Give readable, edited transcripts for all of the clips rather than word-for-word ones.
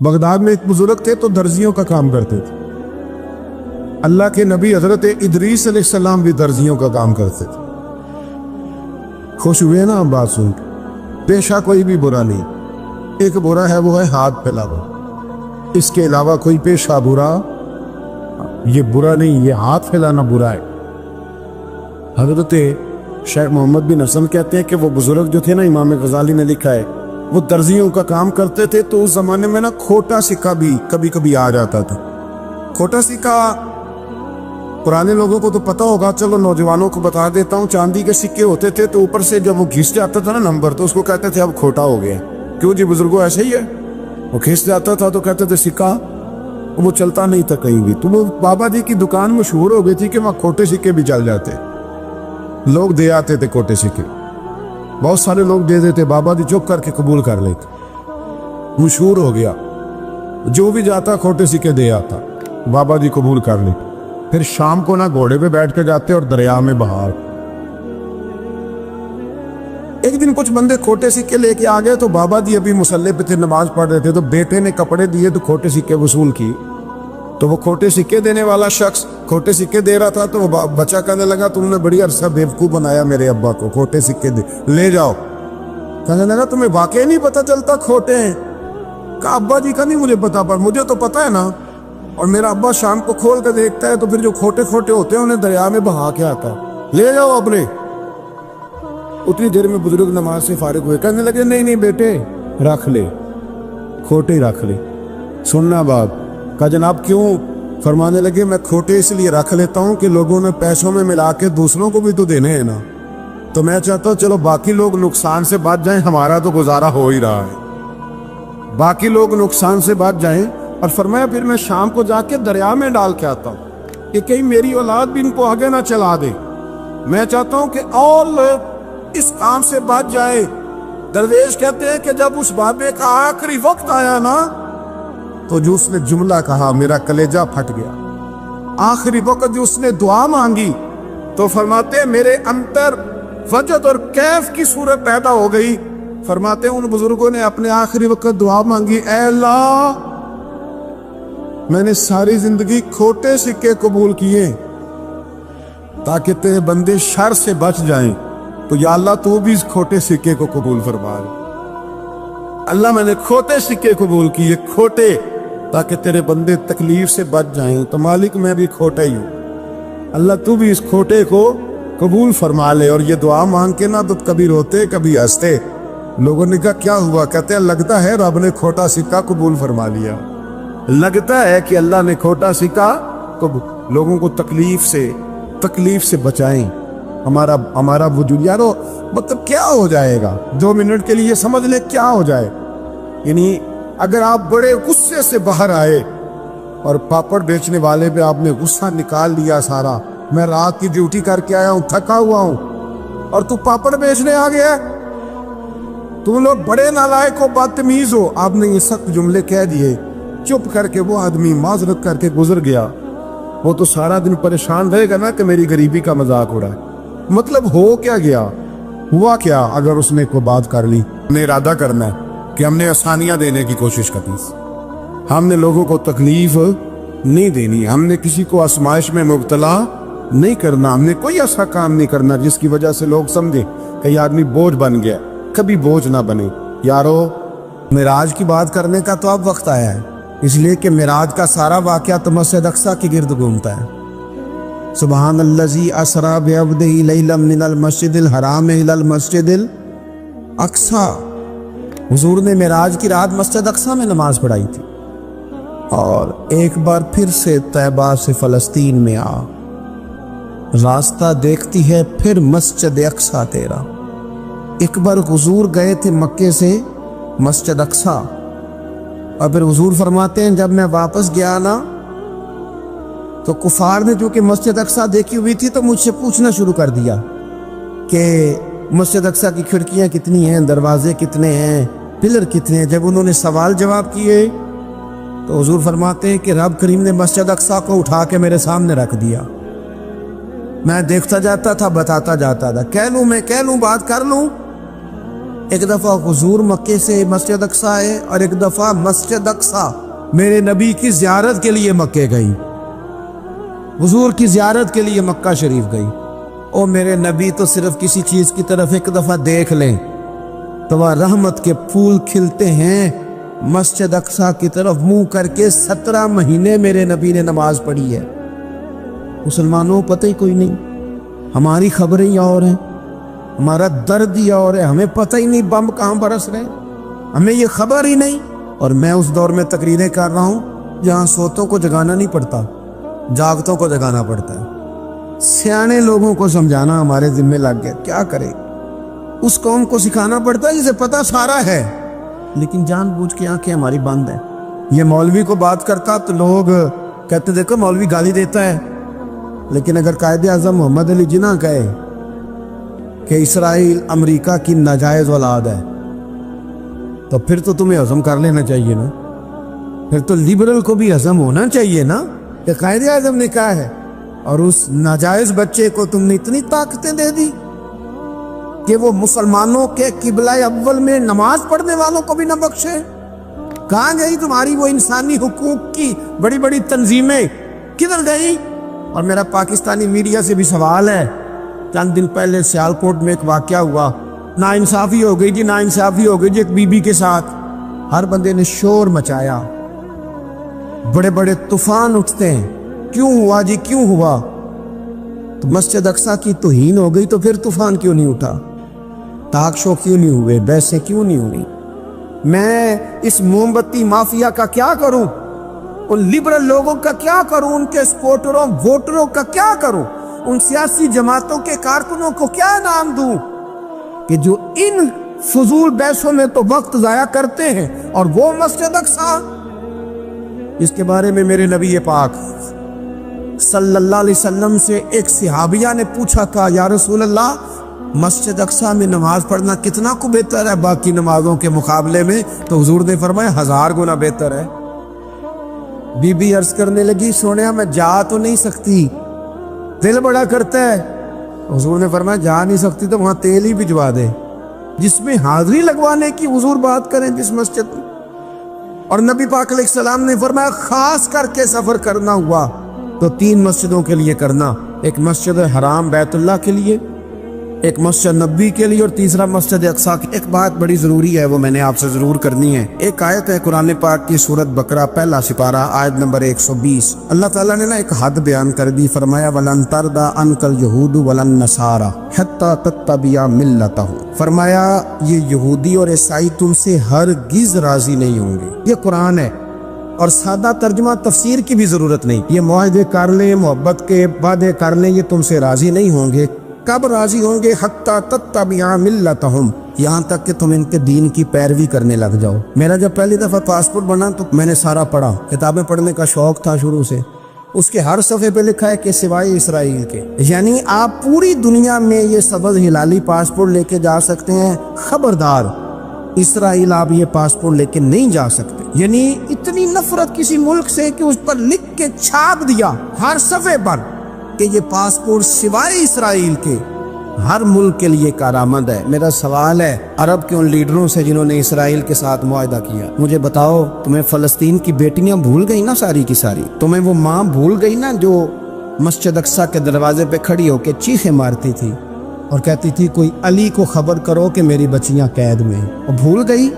Baghdad میں ایک بزرگ تھے تو درزیوں کا کام کرتے تھے. اللہ کے نبی حضرت ادریس علیہ السلام بھی درزیوں کا کام کرتے تھے. خوش ہوئے نا بات سن کے؟ پیشہ کوئی بھی برا نہیں. ایک برا ہے وہ ہے ہاتھ پھیلاوا. اس کے علاوہ کوئی پیشہ برا یہ برا نہیں، یہ ہاتھ پھیلانا برا ہے. حضرت شیخ محمد بن حسن کہتے ہیں کہ وہ بزرگ جو تھے نا، امام غزالی نے لکھا ہے، وہ درزیوں کا کام کرتے تھے تو اس زمانے میں نا کھوٹا سکہ بھی کبھی کبھی آ جاتا تھا. کھوٹا سکہ پرانے لوگوں کو تو پتہ ہوگا، چلو نوجوانوں کو بتا دیتا ہوں. چاندی کے سکے ہوتے تھے تو اوپر سے جب وہ گھس جاتا تھا نا نمبر، تو اس کو کہتے تھے اب کھوٹا ہو گیا. کیوں جی بزرگوں ایسے ہی ہے. وہ گھس جاتا تھا تو کہتے تھے سکہ، وہ چلتا نہیں تھا کہیں بھی. تو وہ بابا جی کی دکان مشہور ہو گئی تھی کہ وہاں کھوٹے سکے بھی چل جاتے. لوگ دے آتے تھے کھوٹے سکے، بہت سارے لوگ دے دیتے، بابا جی چپ کر کے قبول کر لیتے. مشہور ہو گیا، جو بھی جاتا کھوٹے سکے دے آتا، بابا جی قبول کر لیتے. پھر شام کو نہ گھوڑے پہ بیٹھ کے جاتے اور دریا میں بہا. ایک دن کچھ بندے کھوٹے سکے لے کے آ گئے تو بابا جی ابھی مصلے پہ تھے، نماز پڑھ رہے تھے. تو بیٹے نے کپڑے دیے تو کھوٹے سکے وصول کی. تو وہ کھوٹے سکے دینے والا شخص کھوٹے سکے دے رہا تھا تو وہ بچہ کہنے لگا تم نے بڑی عرصہ بیوقوف بنایا میرے ابا کو، کھوٹے سکے دے لے جاؤ. کہنے لگا تمہیں واقعی نہیں پتہ چلتا کھوٹے ہیں؟ کہا ابا جی کا نہیں مجھے پتا، پر مجھے تو پتہ ہے نا. اور میرا ابا شام کو کھول کے دیکھتا ہے تو پھر جو کھوٹے کھوٹے ہوتے ہیں انہیں دریا میں بہا کے آتا ہے، لے جاؤ اپنے. اتنی دیر میں بزرگ نماز سے فارغ ہوئے، کہنے لگے نہیں نہیں بیٹے رکھ لے، کھوٹے رکھ لے. سننا بات. کہا جناب کیوں؟ فرمانے لگے میں کھوٹے اس لیے رکھ لیتا ہوں کہ لوگوں نے پیسوں میں ملا کے دوسروں کو بھی تو دینے ہیں نا. تو میں چاہتا ہوں چلو باقی لوگ نقصان سے بچ جائیں، ہمارا تو گزارا ہو ہی رہا ہے، باقی لوگ نقصان سے بچ جائیں. اور فرمایا پھر میں شام کو جا کے دریا میں ڈال کے آتا ہوں کہ کہیں میری اولاد بھی ان کو آگے نہ چلا دے. میں چاہتا ہوں کہ اور لوگ اس کام سے بچ جائے. درویش کہتے ہیں کہ جب اس بابے کا آخری وقت آیا نا تو جو اس نے جملہ کہا میرا کلیجہ پھٹ گیا. آخری وقت جو اس نے دعا مانگی تو فرماتے ہیں میرے اندر وجد اور کیف کی صورت پیدا ہو گئی. فرماتے ہیں ان بزرگوں نے اپنے آخری وقت دعا مانگی، اے اللہ میں نے ساری زندگی کھوٹے سکے قبول کیے تاکہ تیرے بندے شر سے بچ جائیں، تو یا اللہ تو بھی اس کھوٹے سکے کو قبول فرما. اللہ میں نے کھوٹے سکے قبول کیے، کھوٹے، تاکہ تیرے بندے تکلیف سے بچ جائیں. تو مالک میں بھی کھوٹا ہی ہوں، اللہ تو بھی اس کھوٹے کو قبول فرما لے. اور یہ دعا مانگ کے نا تو کبھی روتے کبھی ہنستے. لوگوں نے کہا کیا ہوا؟ کہتے ہیں لگتا ہے رب نے کھوٹا سکہ قبول فرما لیا. لگتا ہے کہ اللہ نے کھوٹا سکہ لوگوں کو تکلیف سے بچائیں. ہمارا وجود یارو مطلب کیا ہو جائے گا 2 منٹ کے لیے سمجھ لیں کیا ہو جائے. یعنی اگر آپ بڑے غصے سے باہر آئے اور پاپڑ بیچنے والے پہ آپ نے غصہ نکال لیا سارا، میں رات کی ڈیوٹی کر کے آیا ہوں، تھکا ہوا ہوں، اور تو پاپڑ بیچنے آ گیا، تم لوگ بڑے نالائق ہو، بدتمیز ہو. آپ نے یہ سخت جملے کہہ دیے، چپ کر کے وہ آدمی معذرت کر کے گزر گیا. وہ تو سارا دن پریشان رہے گا نا کہ میری غریبی کا مذاق ہو رہا ہے. مطلب ہو کیا گیا؟ ہوا کیا اگر اس نے کوئی بات کر لی؟ ہم نے ارادہ کرنا ہے کہ ہم نے آسانیاں دینے کی کوشش کرنی، ہم نے لوگوں کو تکلیف نہیں دینی، ہم نے کسی کو آزمائش میں مبتلا نہیں کرنا، ہم نے کوئی ایسا کام نہیں کرنا جس کی وجہ سے لوگ سمجھیں کہ یہ آدمی بوجھ بن گیا. کبھی بوجھ نہ بنے. یارو معراج کی بات کرنے کا تو اب وقت آیا ہے، اس لیے کہ معراج کا سارا واقعہ تو مسجد اقصیٰ کی گرد گھومتا ہے. سبحان الذی اسریٰ بعبدہ لیلا من المسجد الحرام الی المسجد الاقصیٰ. حضور نے معراج کی رات مسجد اقصیٰ میں نماز پڑھائی تھی. اور ایک بار پھر سے طیبہ سے فلسطین میں آ، راستہ دیکھتی ہے پھر مسجد اقصیٰ تیرا. ایک بار حضور گئے تھے مکے سے مسجد اقصیٰ، اور پھر حضور فرماتے ہیں جب میں واپس گیا نا تو کفار نے جو کہ مسجد اقصیٰ دیکھی ہوئی تھی تو مجھ سے پوچھنا شروع کر دیا کہ مسجد اقصیٰ کی کھڑکیاں کتنی ہیں، دروازے کتنے ہیں، پلر کتنے ہیں. جب انہوں نے سوال جواب کیے تو حضور فرماتے ہیں کہ رب کریم نے مسجد اقصیٰ کو اٹھا کے میرے سامنے رکھ دیا. میں دیکھتا جاتا تھا، بتاتا جاتا تھا، کہہ لوں بات کر لوں. ایک دفعہ حضور مکے سے مسجد اقصیٰ آئے اور ایک دفعہ مسجد اقصیٰ میرے نبی کی زیارت کے لیے مکے گئی، حضور کی زیارت کے لیے مکہ شریف گئی۔ او میرے نبی تو صرف کسی چیز کی طرف ایک دفعہ دیکھ لیں تو وہ رحمت کے پھول کھلتے ہیں۔ مسجد اقصیٰ کی طرف منہ کر کے 17 مہینے میرے نبی نے نماز پڑھی ہے۔ مسلمانوں پتہ ہی کوئی نہیں، ہماری خبریں ہی اور ہیں، ہمارا درد ہی اور ہے، ہمیں پتہ ہی نہیں بم کہاں برس رہے ہیں، ہمیں یہ خبر ہی نہیں۔ اور میں اس دور میں تقریریں کر رہا ہوں جہاں سوتوں کو جگانا نہیں پڑتا، جاگتوں کو جگانا پڑتا ہے۔ سیانے لوگوں کو سمجھانا ہمارے ذمہ لگ گیا، کیا کرے؟ اس قوم کو سکھانا پڑتا ہے جسے پتہ سارا ہے، لیکن جان بوجھ کے آنکھیں ہماری بند ہیں۔ یہ مولوی کو بات کرتا تو لوگ کہتے دیکھو مولوی گالی دیتا ہے، لیکن اگر قائد اعظم محمد علی جناح کہے کہ اسرائیل امریکہ کی ناجائز اولاد ہے تو پھر تو تمہیں ہضم کر لینا چاہیے نا، پھر تو لیبرل کو بھی ہضم ہونا چاہیے نا کہ قائد اعظم نے کہا ہے، اور اس ناجائز بچے کو تم نے اتنی طاقتیں دے دی کہ وہ مسلمانوں کے قبلہ اول میں نماز پڑھنے والوں کو بھی نہ بخشے۔ کہاں گئی تمہاری وہ انسانی حقوق کی بڑی بڑی تنظیمیں، کدھر گئی؟ اور میرا پاکستانی میڈیا سے بھی سوال ہے، چند دن پہلے سیالکوٹ میں ایک واقعہ ہوا، ناانصافی ہو گئی جی، ناانصافی ہو گئی جی ایک بی بی کے ساتھ۔ ہر بندے نے شور مچایا، بڑے بڑے طوفان اٹھتے ہیں، کیوں ہوا جی کیوں ہوا؟ تو مسجد اقصیٰ کی توہین ہو گئی تو پھر طوفان کیوں نہیں اٹھا؟ ٹاک شو کیوں نہیں ہوئے؟ بحثیں کیوں نہیں ہوئی؟ میں اس موم بتی مافیا کا کیا کروں؟ ان لبرل لوگوں کا کیا کروں؟ ان کے سپورٹروں ووٹروں کا کیا کروں؟ ان سیاسی جماعتوں کے کارکنوں کو کیا نام دوں کہ جو ان فضول بحثوں میں تو وقت ضائع کرتے ہیں، اور وہ مسجد اقصیٰ جس کے بارے میں میرے نبی پاک صلی اللہ علیہ وسلم سے ایک صحابیہ نے پوچھا تھا، یا رسول اللہ مسجد اقصیٰ میں نماز پڑھنا کتنا کو بہتر ہے باقی نمازوں کے مقابلے میں؟ تو حضور نے فرمایا 1000 گنا بہتر ہے۔ بی بی عرض کرنے لگی، سونیا میں جا تو نہیں سکتی، دل بڑا کرتا ہے۔ حضور نے فرمایا جا نہیں سکتی تو وہاں تیل ہی بھجوا دے، جس میں حاضری لگوانے کی حضور بات کریں جس مسجد میں۔ اور نبی پاک علیہ السلام نے فرمایا خاص کر کے سفر کرنا ہوا تو 3 مسجدوں کے لیے کرنا، ایک مسجد حرام بیت اللہ کے لیے، ایک مسجد نبی کے لیے، اور تیسرا مسجد اقصیٰ کی۔ ایک بات بڑی ضروری ہے، وہ میں نے آپ سے ضرور کرنی ہے۔ ایک آیت ہے قرآن پاک کی سورۃ بقرہ پہلا سپارہ آیت نمبر 120۔ اللہ تعالیٰ نے ایک حد بیان کر دی، فرمایا وَلَن تَرْضَىٰ عَنْكَ الْيَهُودُ وَلَا النَّصَارَىٰ حَتَّىٰ تَتَّبِعَ مِلَّتَهُمْ۔ فرمایا یہ یہودی اور عیسائی تم سے ہرگز راضی نہیں ہوں گے۔ یہ قرآن ہے، اور سادہ ترجمہ تفسیر کی بھی ضرورت نہیں۔ یہ معاہدے کر لیں، محبت کے وعدے کر لیں، یہ تم سے راضی نہیں ہوں گے۔ کب راضی ہوں گے؟ حتی تتبع ملتہم، یہاں تک کہ تم ان کے دین کی پیروی کرنے لگ جاؤ۔ میرا جب پہلی دفعہ پاسپورٹ بنا تو میں نے سارا پڑھا، کتابیں پڑھنے کا شوق تھا شروع سے۔ اس کے ہر صفحے پہ لکھا ہے کہ سوائے اسرائیل کے، یعنی آپ پوری دنیا میں یہ سبز ہلالی پاسپورٹ لے کے جا سکتے ہیں، خبردار اسرائیل آپ یہ پاسپورٹ لے کے نہیں جا سکتے۔ یعنی اتنی نفرت کسی ملک سے کہ اس پر لکھ کے چھاپ دیا ہر صفحے پر کہ یہ پاسپورٹ سوائے اسرائیل کے ہر ملک کے لیے کارآمد ہے۔ میرا سوال ہے عرب کے ان لیڈروں سے جنہوں نے اسرائیل کے ساتھ معاہدہ کیا، مجھے بتاؤ تمہیں فلسطین کی بیٹیاں بھول گئی نا ساری کی ساری؟ تمہیں وہ ماں بھول گئی نا جو مسجد اقصیٰ کے دروازے پہ کھڑی ہو کے چیخیں مارتی تھی اور کہتی تھی کوئی علی کو خبر کرو کہ میری بچیاں قید میں ہیں؟ اور بھول گئی؟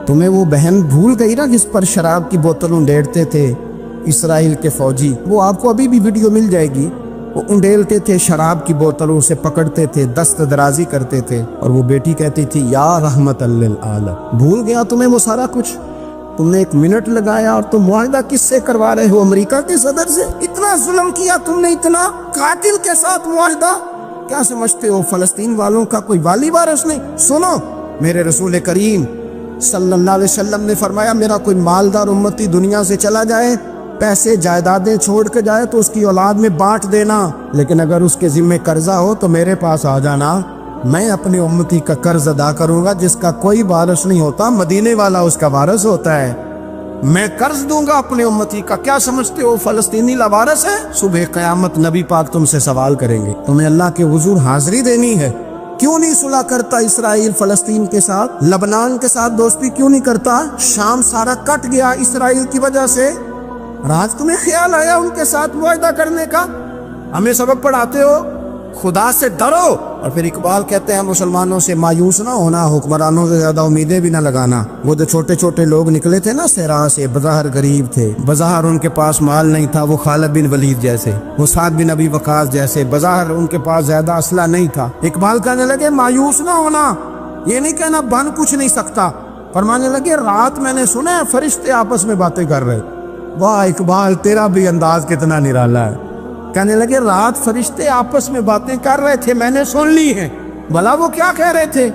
تمہیں وہ بہن بھول گئی نا جس پر شراب کی بوتل انڈیڑتے تھے اسرائیل کے فوجی؟ وہ آپ کو ابھی بھی ویڈیو مل جائے گی، وہ انڈیلتے تھے شراب کی بوتلوں سے، پکڑتے تھے، دست درازی کرتے تھے، اور وہ بیٹی کہتی تھی یا رحمت للعالم۔ بھول گیا تمہیں وہ سارا کچھ؟ تم نے 1 منٹ لگایا اور تم معاہدہ کس سے کروا رہے ہو؟ امریکہ کے صدر سے؟ اتنا ظلم کیا تم نے، اتنا قاتل کے ساتھ معاہدہ؟ کیا سمجھتے ہو فلسطین والوں کا کوئی والی وارث نہیں؟ سنو، میرے رسول کریم صلی اللہ علیہ وسلم نے فرمایا میرا کوئی مالدار امتی دنیا سے چلا جائے، پیسے جائیدادیں چھوڑ کے جائے تو اس کی اولاد میں بانٹ دینا، لیکن اگر اس کے ذمہ قرضہ ہو تو میرے پاس آ جانا، میں اپنے امتی کا قرض ادا کروں گا۔ جس کا کوئی وارث نہیں ہوتا، مدینے والا اس کا وارث ہوتا ہے، میں قرض دوں گا اپنے امتی کا۔ کیا سمجھتے ہو فلسطینی لاوارث ہے؟ صبح قیامت نبی پاک تم سے سوال کریں گے، تمہیں اللہ کے حضور حاضری دینی ہے، کیوں نہیں صلح کرتا اسرائیل فلسطین کے ساتھ؟ لبنان کے ساتھ دوستی کیوں نہیں کرتا؟ شام سارا کٹ گیا اسرائیل کی وجہ سے، رات تمہیں خیال آیا ان کے ساتھ معاہدہ کرنے کا؟ ہمیں سبق پڑھاتے ہو خدا سے ڈرو۔ اور پھر اقبال کہتے ہیں مسلمانوں سے مایوس نہ ہونا، حکمرانوں سے زیادہ امیدیں بھی نہ لگانا۔ وہ جو چھوٹے چھوٹے لوگ نکلے تھے نا صحرا سے، بظاہر غریب تھے، بظاہر ان کے پاس مال نہیں تھا، وہ خالد بن ولید جیسے، وہ سعد بن ابی وقاص جیسے، بظاہر ان کے پاس زیادہ اسلحہ نہیں تھا۔ اقبال کہنے لگے مایوس نہ ہونا، یہ نہیں کہنا بن کچھ نہیں سکتا، فرمانے لگے رات میں نے سنا ہے فرشتے آپس میں باتیں کر رہے۔ واہ اقبال، تیرا بھی انداز کتنا نرالا ہے۔ کہنے لگے رات فرشتے آپس میں باتیں کر رہے تھے، میں نے سن لی ہیں۔ بھلا وہ کیا کہہ رہے تھے؟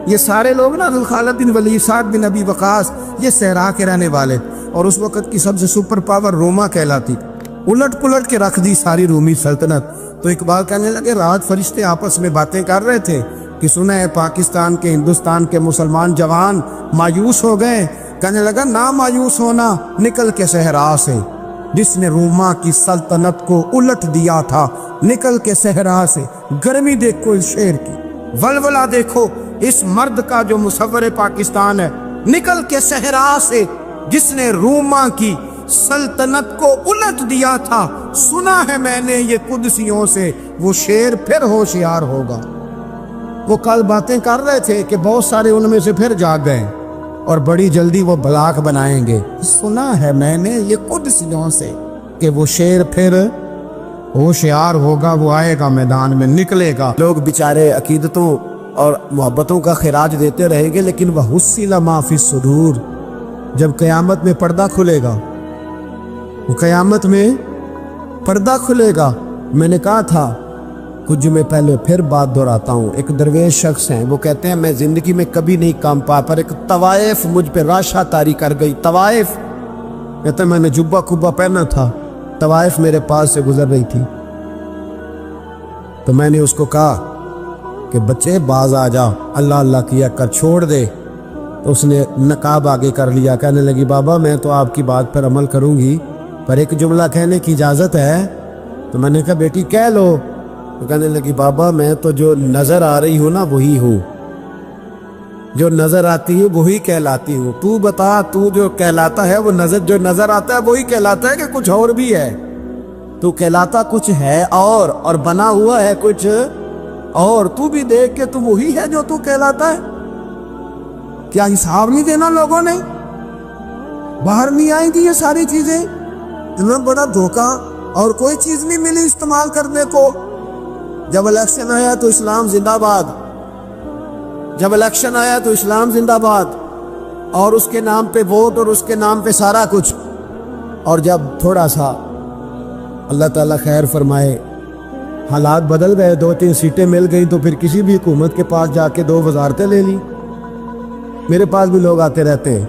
یہ سارے لوگ نا خالد بن ولید، سعد بن ابی وقاص، یہ صحرا کے رہنے والے، اور اس وقت کی سب سے سپر پاور روما کہلاتی، الٹ پلٹ کے رکھ دی ساری رومی سلطنت۔ تو اقبال کہنے لگے رات فرشتے آپس میں باتیں کر رہے تھے کہ سنا ہے پاکستان کے، ہندوستان کے مسلمان جوان مایوس ہو گئے۔ کہنے لگا نہ مایوس ہونا، نکل کے صحرا سے، جس نے روما کی سلطنت کو الٹ دیا تھا، نکل کے صحرا سے۔ گرمی دیکھو اس شعر کی، ولولہ دیکھو اس مرد کا جو مصور پاکستان ہے، نکل کے صحرا سے جس نے روما کی سلطنت کو الٹ دیا تھا، سنا ہے میں نے یہ قدسیوں سے، وہ شعر پھر ہوشیار ہوگا۔ وہ کل باتیں کر رہے تھے کہ بہت سارے ان میں سے پھر جاگ گئے اور بڑی جلدی وہ بلاک بنائیں گے، سنا ہے میں نے یہ قدسیوں سے کہ وہ شعر پھر ہوشیار ہوگا، وہ آئے گا میدان میں، نکلے گا۔ لوگ بیچارے عقیدتوں اور محبتوں کا خراج دیتے رہیں گے، لیکن وہ حُصِّلَ مَا فِي الصُّدُورِ، جب قیامت میں پردہ کھلے گا، وہ قیامت میں پردہ کھلے گا۔ میں نے کہا تھا کچھ جمعے پہلے، پھر بات دہراتا ہوں، ایک درویش شخص ہیں، وہ کہتے ہیں میں زندگی میں کبھی نہیں کام پا، پر ایک طوائف مجھ پہ راشا طاری کر گئی۔ طوائف کہتے ہیں میں نے جبہ کبہ پہنا تھا، طوائف میرے پاس سے گزر رہی تھی، تو میں نے اس کو کہا کہ بچے باز آ جا، اللہ اللہ کیا کر، چھوڑ دے۔ تو اس نے نقاب آگے کر لیا، کہنے لگی بابا میں تو آپ کی بات پر عمل کروں گی، پر ایک جملہ کہنے کی اجازت ہے؟ تو میں نے کہا بیٹی کہہ لو۔ تو کہنے لگی بابا میں تو جو نظر آ رہی ہوں نا وہی ہوں، جو نظر آتی ہے وہی کہلاتی ہوں، تو بتا تو جو کہلاتا ہے وہ جو نظر آتا ہے وہی کہلاتا ہے کہ کچھ اور بھی ہے؟ تو کہلاتا کچھ ہے اور بنا ہوا ہے کچھ اور، تو بھی دیکھ کے تو وہی ہے جو تو کہلاتا ہے۔ کیا حساب نہیں دینا لوگوں نے؟ باہر نہیں آئیں گی یہ ساری چیزیں؟ اتنا بڑا دھوکہ، اور کوئی چیز نہیں ملی استعمال کرنے کو۔ جب الیکشن آیا تو اسلام زندہ باد، جب الیکشن آیا تو اسلام زندہ باد، اور اس کے نام پہ ووٹ اور اس کے نام پہ سارا کچھ۔ اور جب تھوڑا سا اللہ تعالیٰ خیر فرمائے حالات بدل گئے، 2-3 سیٹیں مل گئی، تو پھر کسی بھی حکومت کے پاس جا کے 2 وزارتیں لے لی۔ میرے پاس بھی لوگ آتے رہتے ہیں،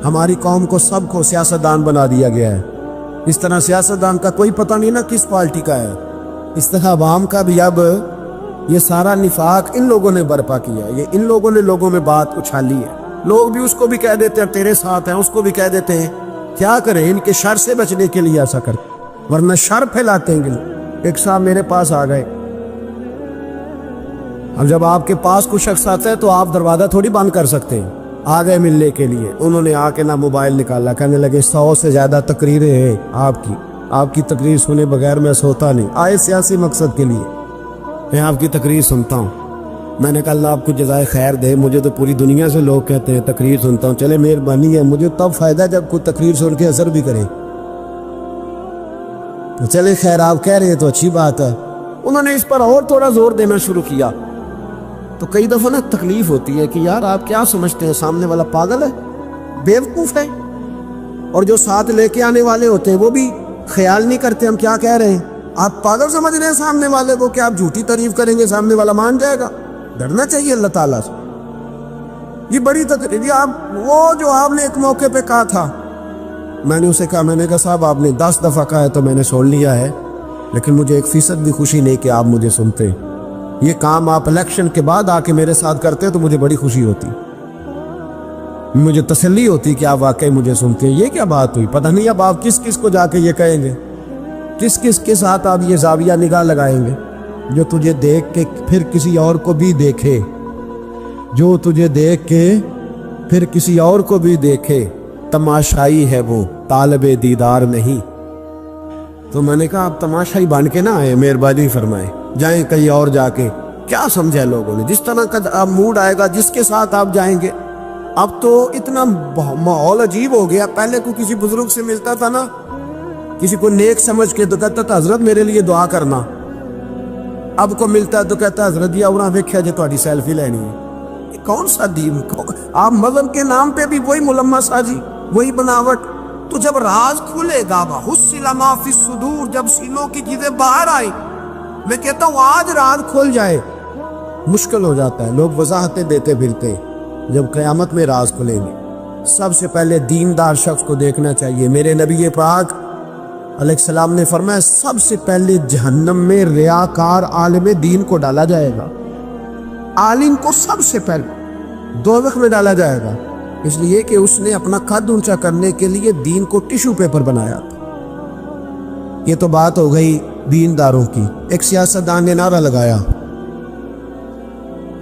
ہماری قوم کو سب کو سیاستدان بنا دیا گیا ہے۔ اس طرح سیاستدان کا کوئی پتہ نہیں نا کس پارٹی کا ہے، اس طرح عوام کا بھی اب یہ سارا نفاق ان لوگوں نے برپا کیا، یہ ان لوگوں نے لوگوں میں بات اچھالی ہے۔ لوگ بھی اس کو بھی کہہ دیتے ہیں تیرے ساتھ ہیں، اس کو بھی کہہ دیتے ہیں، کیا کریں ان کے شر سے بچنے کے لیے ایسا کرتے، ورنہ شر پھیلاتے ہیں۔ ایک صاحب میرے پاس آ گئے، اب جب آپ کے پاس کوئی شخص آتا ہے تو آپ دروازہ تھوڑی بند کر سکتے ہیں، آ گئے ملنے کے لیے۔ انہوں نے آ کے نہ موبائل نکالا، کہنے لگے 100 سے زیادہ تقریریں ہیں آپ کی تقریر سنے بغیر میں سوتا نہیں، آئے سیاسی مقصد کے لیے، میں آپ کی تقریر سنتا ہوں۔ میں نے کہا اللہ آپ کو جزائے خیر دے، مجھے تو پوری دنیا سے لوگ کہتے ہیں تقریر سنتا ہوں، چلے مہربانی ہے، مجھے تب فائدہ ہے جب کوئی تقریر سن کے اثر بھی کرے۔ چلے خیر آپ کہہ رہے ہیں تو اچھی بات ہے۔ انہوں نے اس پر اور تھوڑا زور دینا شروع کیا، تو کئی دفعہ نا تکلیف ہوتی ہے کہ یار آپ کیا سمجھتے ہیں سامنے والا پاگل ہے، بیوقوف ہے، اور جو ساتھ لے کے آنے والے ہوتے ہیں وہ بھی خیال نہیں کرتے ہم کیا کہہ رہے ہیں۔ آپ پاگل سمجھ رہے ہیں سامنے والے کو کہ آپ جھوٹی تعریف کریں گے سامنے والا مان جائے گا؟ ڈرنا چاہیے اللہ تعالیٰ سے۔ یہ بڑی تقریر، وہ جو آپ نے ایک موقع پہ کہا تھا، میں نے اسے کہا، میں نے کہا صاحب آپ نے 10 دفعہ کہا ہے تو میں نے سن لیا ہے، لیکن مجھے 1% بھی خوشی نہیں کہ آپ مجھے سنتے۔ یہ کام آپ الیکشن کے بعد آ کے میرے ساتھ کرتے تو مجھے بڑی خوشی ہوتی، مجھے تسلی ہوتی کہ آپ واقعی مجھے سنتے ہیں۔ یہ کیا بات ہوئی؟ پتہ نہیں اب آپ کس کس کو جا کے یہ کہیں گے، کس کس کے ساتھ آپ یہ زاویہ نگاہ لگائیں گے۔ جو تجھے دیکھ کے پھر کسی اور کو بھی دیکھے، جو تجھے دیکھ کے پھر کسی اور کو بھی دیکھے، تماشائی ہے وہ طالب دیدار نہیں۔ تو میں نے کہا آپ تماشائی بن کے نہ آئے، مہربانی فرمائیں، جائیں کہیں اور جا کے۔ کیا سمجھا لوگوں نے؟ جس طرح کا آپ موڈ آئے گا، جس کے ساتھ آپ جائیں گے۔ اب تو اتنا ماحول عجیب ہو گیا، پہلے کو کسی بزرگ سے ملتا تھا نا، کسی کو نیک سمجھ کے تو کہتا تھا حضرت میرے لیے دعا کرنا، اب کو ملتا تو کہتا حضرت جی اوراں ویکھیا جے تہاڈی سیلفی لینی ہے۔ یہ کون سا دین؟ آپ مذہب کے نام پہ بھی وہی ملمہ سازی، وہی بناوٹ۔ تو جب راز کھلے گا، وحصل ما فی الصدور، جب سینوں کی چیزیں باہر آئیں، میں کہتا ہوں آج راز کھل جائے، مشکل ہو جاتا ہے، لوگ وضاحتیں دیتے پھرتے۔ جب قیامت میں راز کھلیں گے، سب سے پہلے دیندار شخص کو دیکھنا چاہیے۔ میرے نبی پاک علیہ السلام نے فرمایا سب سے پہلے جہنم میں ریاکار عالم دین کو ڈالا جائے گا۔ عالم کو سب سے پہلے دوزخ میں ڈالا جائے گا، اس لیے کہ اس نے اپنا قد اونچا کرنے کے لیے دین کو ٹیشو پیپر بنایا تھا۔ یہ تو بات ہو گئی دینداروں کی۔ ایک سیاستدان نے نعرہ لگایا،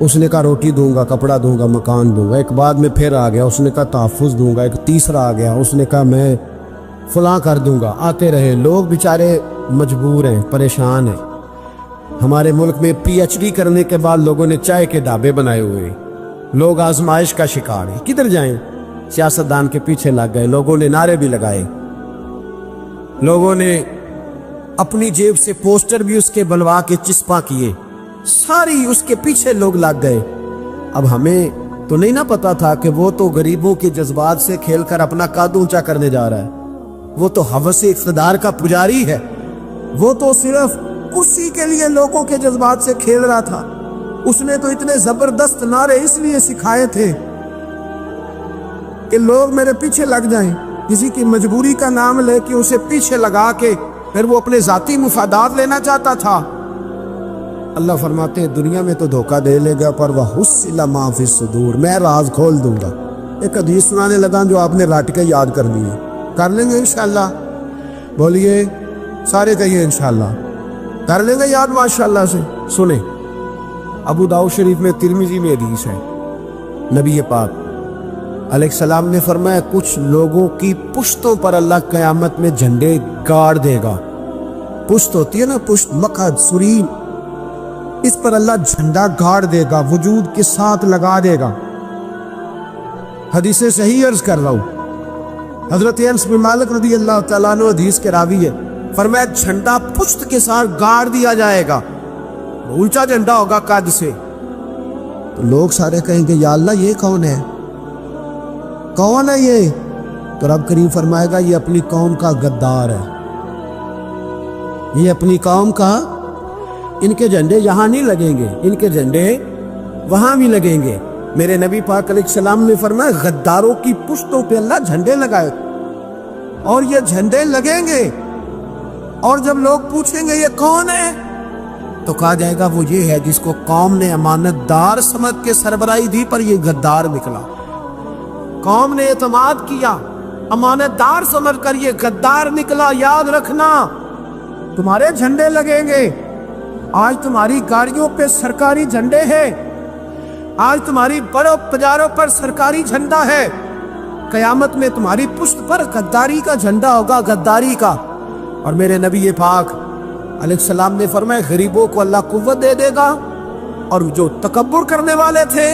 اس نے کہا روٹی دوں گا، کپڑا دوں گا، مکان دوں گا۔ ایک بعد میں پھر آ گیا، اس نے کہا تحفظ دوں گا۔ ایک تیسرا آ گیا، اس نے کہا میں فلاں کر دوں گا۔ آتے رہے لوگ، بیچارے مجبور ہیں، پریشان ہیں۔ ہمارے ملک میں پی ایچ ڈی کرنے کے بعد لوگوں نے چائے کے ڈھابے بنائے ہوئے ہیں، لوگ آزمائش کا شکار ہیں۔ کدھر جائیں؟ سیاستدان کے پیچھے لگ گئے، لوگوں نے نعرے بھی لگائے، لوگوں نے اپنی جیب سے پوسٹر بھی اس کے بلوا کے چسپاں کیے، ساری اس کے پیچھے لوگ لگ گئے۔ اب ہمیں تو نہیں نہ پتا تھا کہ وہ تو غریبوں کے جذبات سے کھیل کر اپنا قد اونچا کرنے جا رہا ہے، وہ تو ہوس اقتدار کا پجاری ہے، وہ تو صرف اسی کے لیے لوگوں کے جذبات سے کھیل رہا تھا۔ اس نے تو اتنے زبردست نعرے اس لیے سکھائے تھے کہ لوگ میرے پیچھے لگ جائیں، کسی کی مجبوری کا نام لے کے اسے پیچھے لگا کے پھر وہ اپنے ذاتی مفادات لینا چاہتا تھا۔ اللہ فرماتے ہیں دنیا میں تو دھوکہ دے لے گا، پر وحصل ما فی الصدور، میں راز کھول دوں گا۔ ایک حدیث سنانے لگا جو آپ نے رٹ کے یاد کرنی ہے، کر لیں گے انشاءاللہ؟ بولیے سارے کہیے انشاءاللہ کر لیں گے یاد ماشاءاللہ سے۔ سنیں، ابو داؤد شریف میں، ترمذی میں حدیث ہے، نبی پاک علیہ السلام نے فرمایا کچھ لوگوں کی پشتوں پر اللہ قیامت میں جھنڈے گاڑ دے گا۔ پشت ہوتی ہے نا، پشت، مقعد، سرین، اس پر اللہ جھنڈا گاڑ دے گا، وجود کے ساتھ لگا دے گا۔ حدیث صحیح عرض کر رہا ہوں، حضرت انس بن مالک رضی اللہ تعالیٰ عنہ حدیث کے راوی ہے، فرمایا جھنڈا پشت کے ساتھ گاڑ دیا جائے گا، اونچا جھنڈا ہوگا قد سے۔ تو لوگ سارے کہیں گے یا اللہ یہ کون ہے، کون ہے یہ؟ تو رب کریم فرمائے گا یہ اپنی قوم کا غدار ہے، یہ اپنی قوم کا، ان کے جھنڈے یہاں نہیں لگیں گے، ان کے جھنڈے وہاں بھی لگیں گے۔ میرے نبی پاک علیہ السلام نے فرمایا غداروں کی پشتوں پہ اللہ جھنڈے لگائے، اور یہ جھنڈے لگیں گے، اور جب لوگ پوچھیں گے یہ کون ہے تو کہا جائے گا وہ یہ ہے جس کو قوم نے امانت دار سمجھ کے سربراہی دی، پر یہ غدار نکلا۔ قوم نے اعتماد کیا، امانت دار سمجھ کر یہ غدار نکلا۔ یاد رکھنا تمہارے جھنڈے لگیں گے، آج تمہاری گاڑیوں پہ سرکاری جھنڈے ہیں، آج تمہاری بڑوں بازاروں پر سرکاری جھنڈا ہے، قیامت میں تمہاری پشت پر غداری کا جھنڈا ہوگا، غداری کا۔ اور میرے نبی پاک علیہ السلام نے فرمایا غریبوں کو اللہ قوت دے دے گا، اور جو تکبر کرنے والے تھے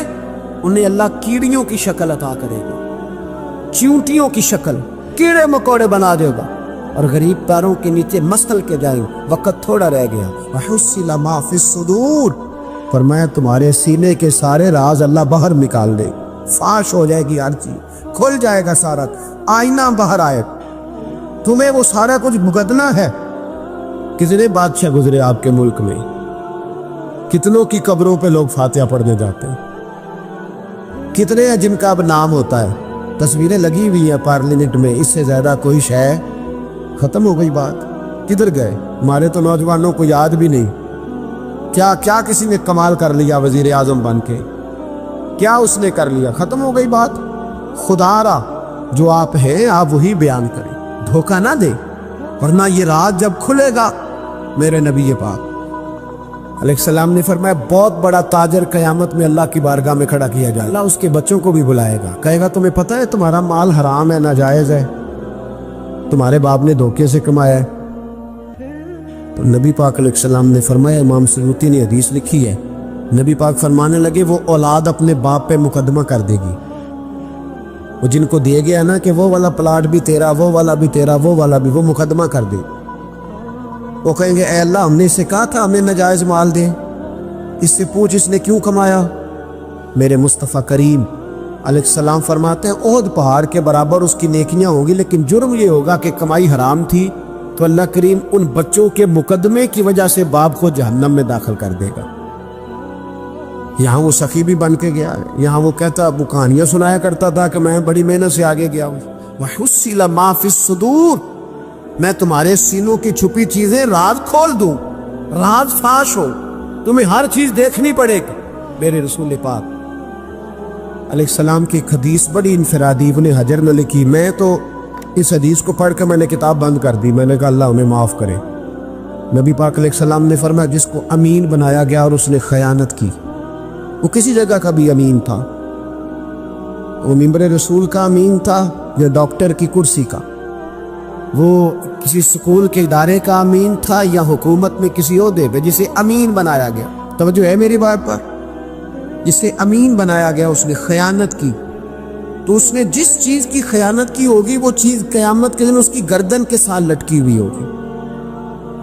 انہیں اللہ کیڑیوں کی شکل عطا کرے گا، چیونٹیوں کی شکل، کیڑے مکوڑے بنا دے گا، اور غریب پیروں کے نیچے مسل کے جائیں۔ وقت تھوڑا رہ گیا، وحصل ما فی الصدور، فرمایا تمہارے سینے کے سارے راز اللہ باہر نکال دے، فاش ہو جائے گی، ہر چیز کھل جائے گا، سارا آئینہ باہر آئے، تمہیں وہ سارا کچھ بھگتنا ہے۔ کتنے بادشاہ گزرے آپ کے ملک میں، کتنوں کی قبروں پہ لوگ فاتحہ پڑھنے جاتے ہیں، کتنے ہیں جن کا اب نام ہوتا ہے، تصویریں لگی ہوئی ہیں پارلیمنٹ میں، اس سے زیادہ کوئی شے؟ ختم ہو گئی بات۔ کدھر گئے ہمارے تو نوجوانوں کو یاد بھی نہیں، کیا کسی نے کمال کر لیا وزیر اعظم بن کے، کیا اس نے کر لیا؟ ختم ہو گئی بات۔ خدا را جو آپ ہیں آپ وہی بیان کریں، دھوکہ نہ دے، ورنہ یہ رات جب کھلے گا، میرے نبی پاک علیہ السلام نے فرمایا بہت بڑا تاجر قیامت میں اللہ کی بارگاہ میں کھڑا کیا جائے، اللہ اس کے بچوں کو بھی بلائے گا، کہے گا تمہیں پتہ ہے تمہارا مال حرام ہے، ناجائز ہے، تمہارے باپ نے دھوکے سے کمایا ہے۔ تو نبی پاک علیہ السلام نے فرمایا، امام سیوطی نے حدیث لکھی ہے، نبی پاک فرمانے لگے وہ اولاد اپنے باپ پہ مقدمہ کر دے گی، وہ جن کو دیا گیا نا کہ وہ والا پلاٹ بھی تیرا، وہ والا بھی تیرا، وہ والا بھی، وہ مقدمہ کر دے، وہ کہیں گے اے اللہ ہم نے اسے کہا تھا ہمیں ناجائز مال دیں، اس سے پوچھ اس نے کیوں کمایا۔ میرے مصطفیٰ کریم علیہ السلام فرماتے ہیں احد پہاڑ کے برابر اس کی نیکیاں ہوں گی، لیکن جرم یہ ہوگا کہ کمائی حرام تھی، تو اللہ کریم ان بچوں کے مقدمے کی وجہ سے باپ کو جہنم میں داخل کر دے گا۔ یہاں وہ سخی بھی بن کے گیا ہے، یہاں وہ کہتا وہ کہانیاں سنایا کرتا تھا کہ میں بڑی محنت سے آگے گیا ہوں۔ وَحُصِّلَ مَا فِي الصُّدُورِ، میں تمہارے سینوں کی چھپی چیزیں راز کھول دوں، راز فاش ہو، تمہیں ہر چیز دیکھنی پڑے گی۔ میرے رسول پاک علیہ السلام کی ایک حدیث بڑی انفرادی ابن حجر نے لکھی، میں تو اس حدیث کو پڑھ کر میں نے کتاب بند کر دی، میں نے کہا اللہ انہیں معاف کرے۔ نبی پاک علیہ السلام نے فرمایا جس کو امین بنایا گیا اور اس نے خیانت کی، وہ کسی جگہ کا بھی امین تھا، وہ ممبر رسول کا امین تھا یا ڈاکٹر کی کرسی کا، وہ کسی سکول کے ادارے کا امین تھا یا حکومت میں کسی عہدے پہ جسے امین بنایا گیا۔ توجہ ہے میری بات پر؟ جسے امین بنایا گیا اس نے خیانت کی، تو اس نے جس چیز کی خیانت کی ہوگی وہ چیز قیامت کے دن اس کی گردن کے ساتھ لٹکی ہوئی ہوگی،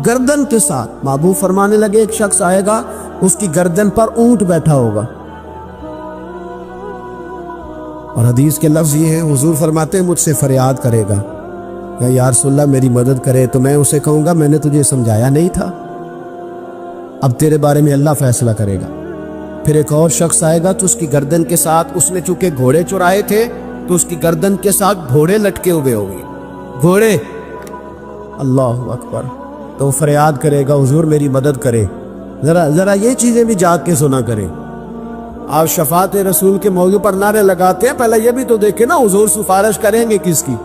گردن کے ساتھ۔ محبوب فرمانے لگے ایک شخص آئے گا اس کی گردن پر اونٹ بیٹھا ہوگا، اور حدیث کے لفظ یہ ہے حضور فرماتے ہیں مجھ سے فریاد کرے گا کہ یا رسول اللہ میری مدد کرے، تو میں اسے کہوں گا میں نے تجھے سمجھایا نہیں تھا، اب تیرے بارے میں اللہ فیصلہ کرے گا۔ پھر ایک اور شخص آئے گا تو اس کی گردن کے ساتھ، اس نے چونکہ گھوڑے چرائے تھے تو اس کی گردن کے ساتھ گھوڑے لٹکے ہوئے ہوں گے، گھوڑے، اللہ اکبر، تو وہ فریاد کرے گا حضور میری مدد کرے۔ ذرا یہ چیزیں بھی جاگ کے سنا کریں۔ آپ شفاعت رسول کے موضوع پر نعرے لگاتے ہیں، پہلے یہ بھی تو دیکھیں نا حضور سفارش کریں گے کس کی،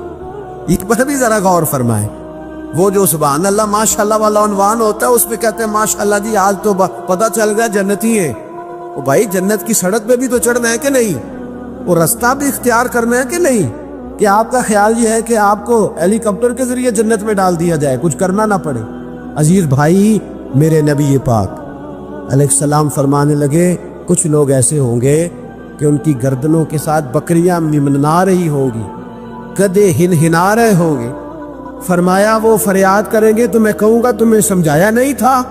ایک پر بھی ذرا غور فرمائیں۔ وہ جو سبحان اللہ ماشاءاللہ والا عنوان ہوتا ہے اس پہ کہتے ہیں ماشاءاللہ جی آج تو پتہ چل گیا جنتی ہے۔ وہ بھائی جنت کی سڑک پہ بھی تو چڑھنا ہے کہ نہیں، وہ رستہ بھی اختیار کرنا ہے کہ نہیں، کہ آپ کا خیال یہ ہے کہ آپ کو ہیلی کاپٹر کے ذریعے جنت میں ڈال دیا جائے، کچھ کرنا نہ پڑے۔ عزیز بھائی میرے نبی پاک علیہ السلام فرمانے لگے کچھ لوگ ایسے ہوں گے کہ ان کی گردنوں کے ساتھ بکریاں ممنا رہی ہوں گی، گدھے ہنہنا رہے ہوں گے، فرمایا وہ فریاد کریں گے تو میں کہوں گا تمہیں سمجھایا نہیں تھا۔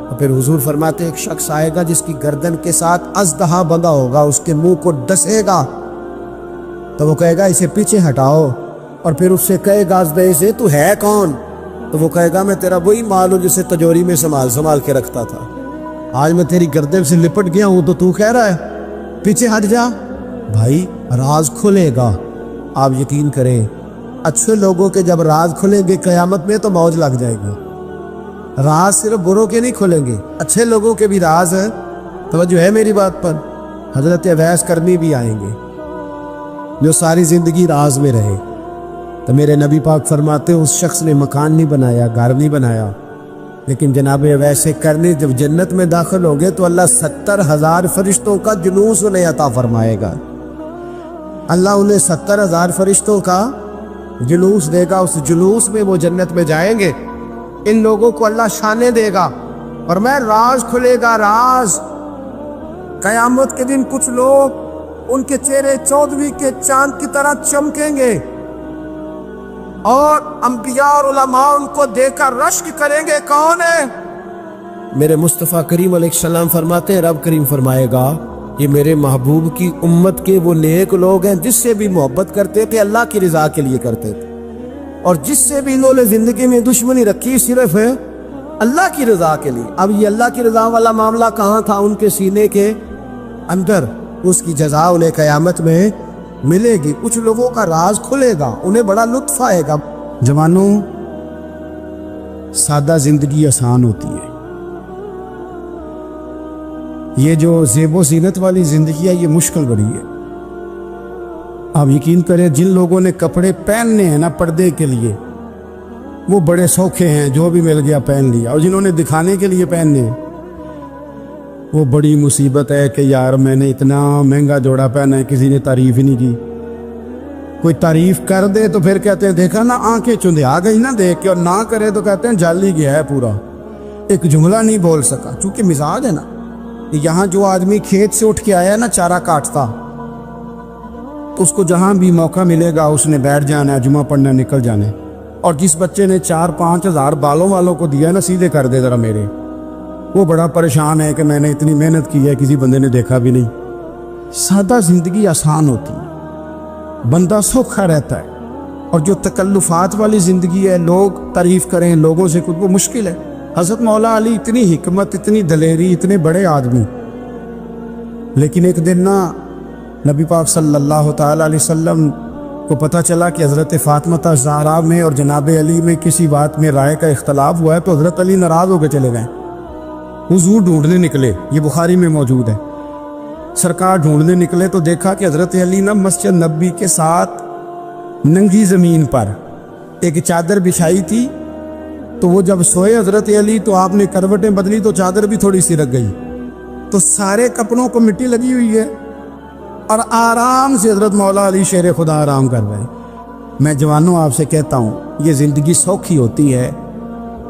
اور پھر حضور فرماتے ایک شخص آئے گا جس کی گردن کے ساتھ اژدہا بندھا ہوگا، اس کے منہ کو ڈسے گا، تو وہ کہے گا اسے پیچھے ہٹاؤ، اور پھر اس سے کہے گا اژدہے سے تو ہے کون، تو وہ کہے گا میں تیرا وہی مال ہوں جسے تجوری میں سنبھال کے رکھتا تھا، آج میں تیری گردن سے لپٹ گیا ہوں تو کہہ رہا ہے پیچھے ہٹ جا۔ بھائی راز کھلے گا، آپ یقین کریں، اچھے لوگوں کے جب راز کھلیں گے قیامت میں تو موج لگ جائے گی۔ راز صرف بروں کے نہیں کھلیں گے، اچھے لوگوں کے بھی راز ہے۔ توجہ ہے میری بات پر؟ حضرت اویس کرنی بھی آئیں گے جو ساری زندگی راز میں رہے، تو میرے نبی پاک فرماتے اس شخص نے مکان نہیں بنایا، گھر نہیں بنایا، لیکن جناب اویس کرنی جب جنت میں داخل ہوں گے تو اللہ 70,000 فرشتوں کا جلوس انہیں عطا فرمائے گا، اللہ انہیں 70,000 فرشتوں کا جلوس دے گا، اس جلوس میں وہ جنت میں جائیں گے، ان لوگوں کو اللہ شانے دے گا، اور میں راز کھلے گا، راز۔ قیامت کے دن کچھ لوگ ان کے چہرے 14ویں کے چاند کی طرح چمکیں گے، اور انبیاء اور علماء ان کو دیکھ کر رشک کریں گے، کون ہے؟ میرے مصطفیٰ کریم علیہ السلام فرماتے ہیں رب کریم فرمائے گا یہ میرے محبوب کی امت کے وہ نیک لوگ ہیں جس سے بھی محبت کرتے تھے اللہ کی رضا کے لیے کرتے تھے، اور جس سے بھی انہوں نے زندگی میں دشمنی رکھی صرف ہے اللہ کی رضا کے لیے۔ اب یہ اللہ کی رضا والا معاملہ کہاں تھا ان کے سینے کے اندر، اس کی جزا انہیں قیامت میں ملے گی۔ کچھ لوگوں کا راز کھلے گا، انہیں بڑا لطف آئے گا۔ جوانوں سادہ زندگی آسان ہوتی ہے، یہ جو زیب و زینت والی زندگی ہے یہ مشکل بڑی ہے۔ آپ یقین کریں جن لوگوں نے کپڑے پہننے ہیں نا پردے کے لیے وہ بڑے سوکھے ہیں، جو بھی مل گیا پہن لیا، اور جنہوں نے دکھانے کے لیے پہننے ہیں وہ بڑی مصیبت ہے کہ یار میں نے اتنا مہنگا جوڑا پہنا ہے، کسی نے تعریف ہی نہیں کی۔ کوئی تعریف کر دے تو پھر کہتے ہیں دیکھا نا آنکھیں چندے آ گئی نا دیکھ کے، اور نہ کرے تو کہتے ہیں جل ہی گیا ہے پورا، ایک جملہ نہیں بول سکا۔ چونکہ مزاج ہے نا، یہاں جو آدمی کھیت سے اٹھ کے آیا نا چارہ کاٹتا، تو اس کو جہاں بھی موقع ملے گا اس نے بیٹھ جانا ہے، جمعہ پڑھنا، نکل جانا ہے۔ اور جس بچے نے 4-5 ہزار بالوں والوں کو دیا نا، سیدھے کر دے ذرا میرے، وہ بڑا پریشان ہے کہ میں نے اتنی محنت کی ہے، کسی بندے نے دیکھا بھی نہیں۔ سادہ زندگی آسان ہوتی ہے، بندہ سوکھا رہتا ہے، اور جو تکلفات والی زندگی ہے، لوگ تعریف کریں، لوگوں سے کچھ، وہ مشکل ہے۔ حضرت مولا علی اتنی حکمت، اتنی دلیری، اتنے بڑے آدمی، لیکن ایک دن نا نبی پاک صلی اللہ تعالیٰ علیہ وسلم کو پتہ چلا کہ حضرت فاطمہ زہرا میں اور جناب علی میں کسی بات میں رائے کا اختلاف ہوا ہے، تو حضرت علی ناراض ہو کے چلے گئے، حضور ڈھونڈنے نکلے، یہ بخاری میں موجود ہے۔ سرکار ڈھونڈنے نکلے تو دیکھا کہ حضرت علی نا مسجد نبی کے ساتھ ننگی زمین پر ایک چادر بچھائی تھی، تو وہ جب سوئے حضرت علی تو آپ نے کروٹیں بدلی تو چادر بھی تھوڑی سی رکھ گئی، تو سارے کپڑوں کو مٹی لگی ہوئی ہے، اور آرام سے حضرت مولا علی شیر خدا آرام کر رہے ہیں۔ میں جوانوں آپ سے کہتا ہوں، یہ زندگی سوکھی ہوتی ہے۔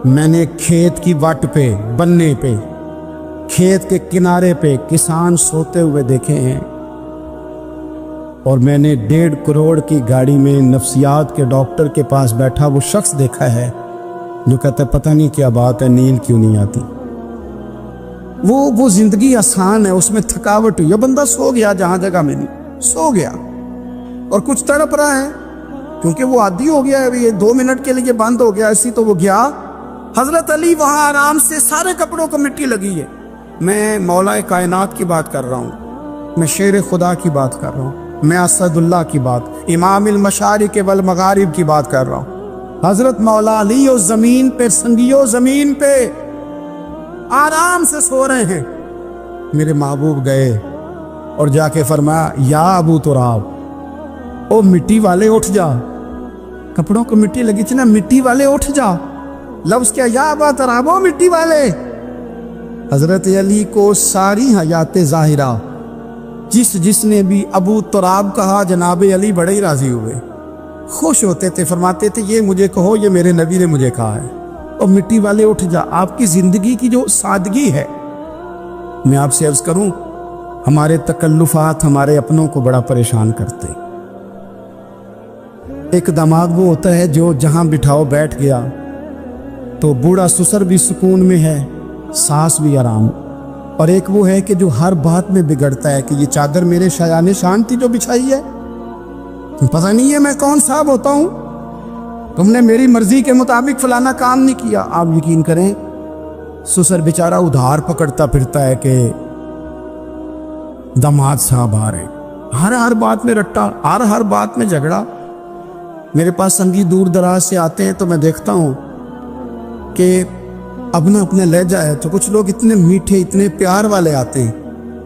میں نے کھیت کی وٹ پہ، بننے پہ، کھیت کے کنارے پہ کسان سوتے ہوئے دیکھے ہیں، اور میں نے 1.5 کروڑ کی گاڑی میں نفسیات کے ڈاکٹر کے پاس بیٹھا وہ شخص دیکھا ہے جو کہتا ہے پتہ نہیں کیا بات ہے، نیند کیوں نہیں آتی۔ وہ زندگی آسان ہے، اس میں تھکاوٹ ہوئی، بندہ سو گیا، جہاں جگہ میں نہیں سو گیا، اور کچھ تڑپ رہا ہے کیونکہ وہ عادی ہو گیا ہے، یہ 2 منٹ کے لیے بند ہو گیا ایسی، تو وہ گیا۔ حضرت علی وہاں آرام سے، سارے کپڑوں کو مٹی لگی ہے۔ میں مولا کائنات کی بات کر رہا ہوں، میں شیر خدا کی بات کر رہا ہوں، میں اسد اللہ کی بات، امام المشارق والمغارب کی بات کر رہا ہوں۔ حضرت مولا علی اور زمین پہ، سنگیو زمین پہ آرام سے سو رہے ہیں۔ میرے محبوب گئے اور جا کے فرمایا یا ابو تراب، او مٹی والے اٹھ جا، کپڑوں کو مٹی لگی تھی نا، مٹی والے اٹھ جا۔ لفظ کیا، یا ابا تراب، او مٹی والے۔ حضرت علی کو ساری حیات ظاہرہ جس نے بھی ابو تراب کہا، جناب علی بڑے ہی راضی ہوئے، خوش ہوتے تھے، فرماتے تھے یہ مجھے کہو، یہ میرے نبی نے مجھے کہا ہے۔ اور مٹی والے اٹھ جا، آپ کی زندگی کی جو سادگی ہے، میں آپ سے عرض کروں، ہمارے تکلفات ہمارے اپنوں کو بڑا پریشان کرتے۔ ایک دماغ وہ ہوتا ہے جو جہاں بٹھاؤ بیٹھ گیا، تو بوڑھا سسر بھی سکون میں ہے، سانس بھی آرام، اور ایک وہ ہے کہ جو ہر بات میں بگڑتا ہے کہ یہ چادر میرے شایان شان تھی جو بچھائی ہے، پتہ نہیں ہے میں کون صاحب ہوتا ہوں، تم نے میری مرضی کے مطابق فلانا کام نہیں کیا۔ آپ یقین کریں، سسر بیچارہ ادھار پکڑتا پھرتا ہے کہ داماد صاحب آ رہے، ہر بات میں رٹا، ہر بات میں جھگڑا۔ میرے پاس سنگی دور دراز سے آتے ہیں تو میں دیکھتا ہوں کہ اپنا لہجہ ہے، تو کچھ لوگ اتنے میٹھے، اتنے پیار والے آتے ہیں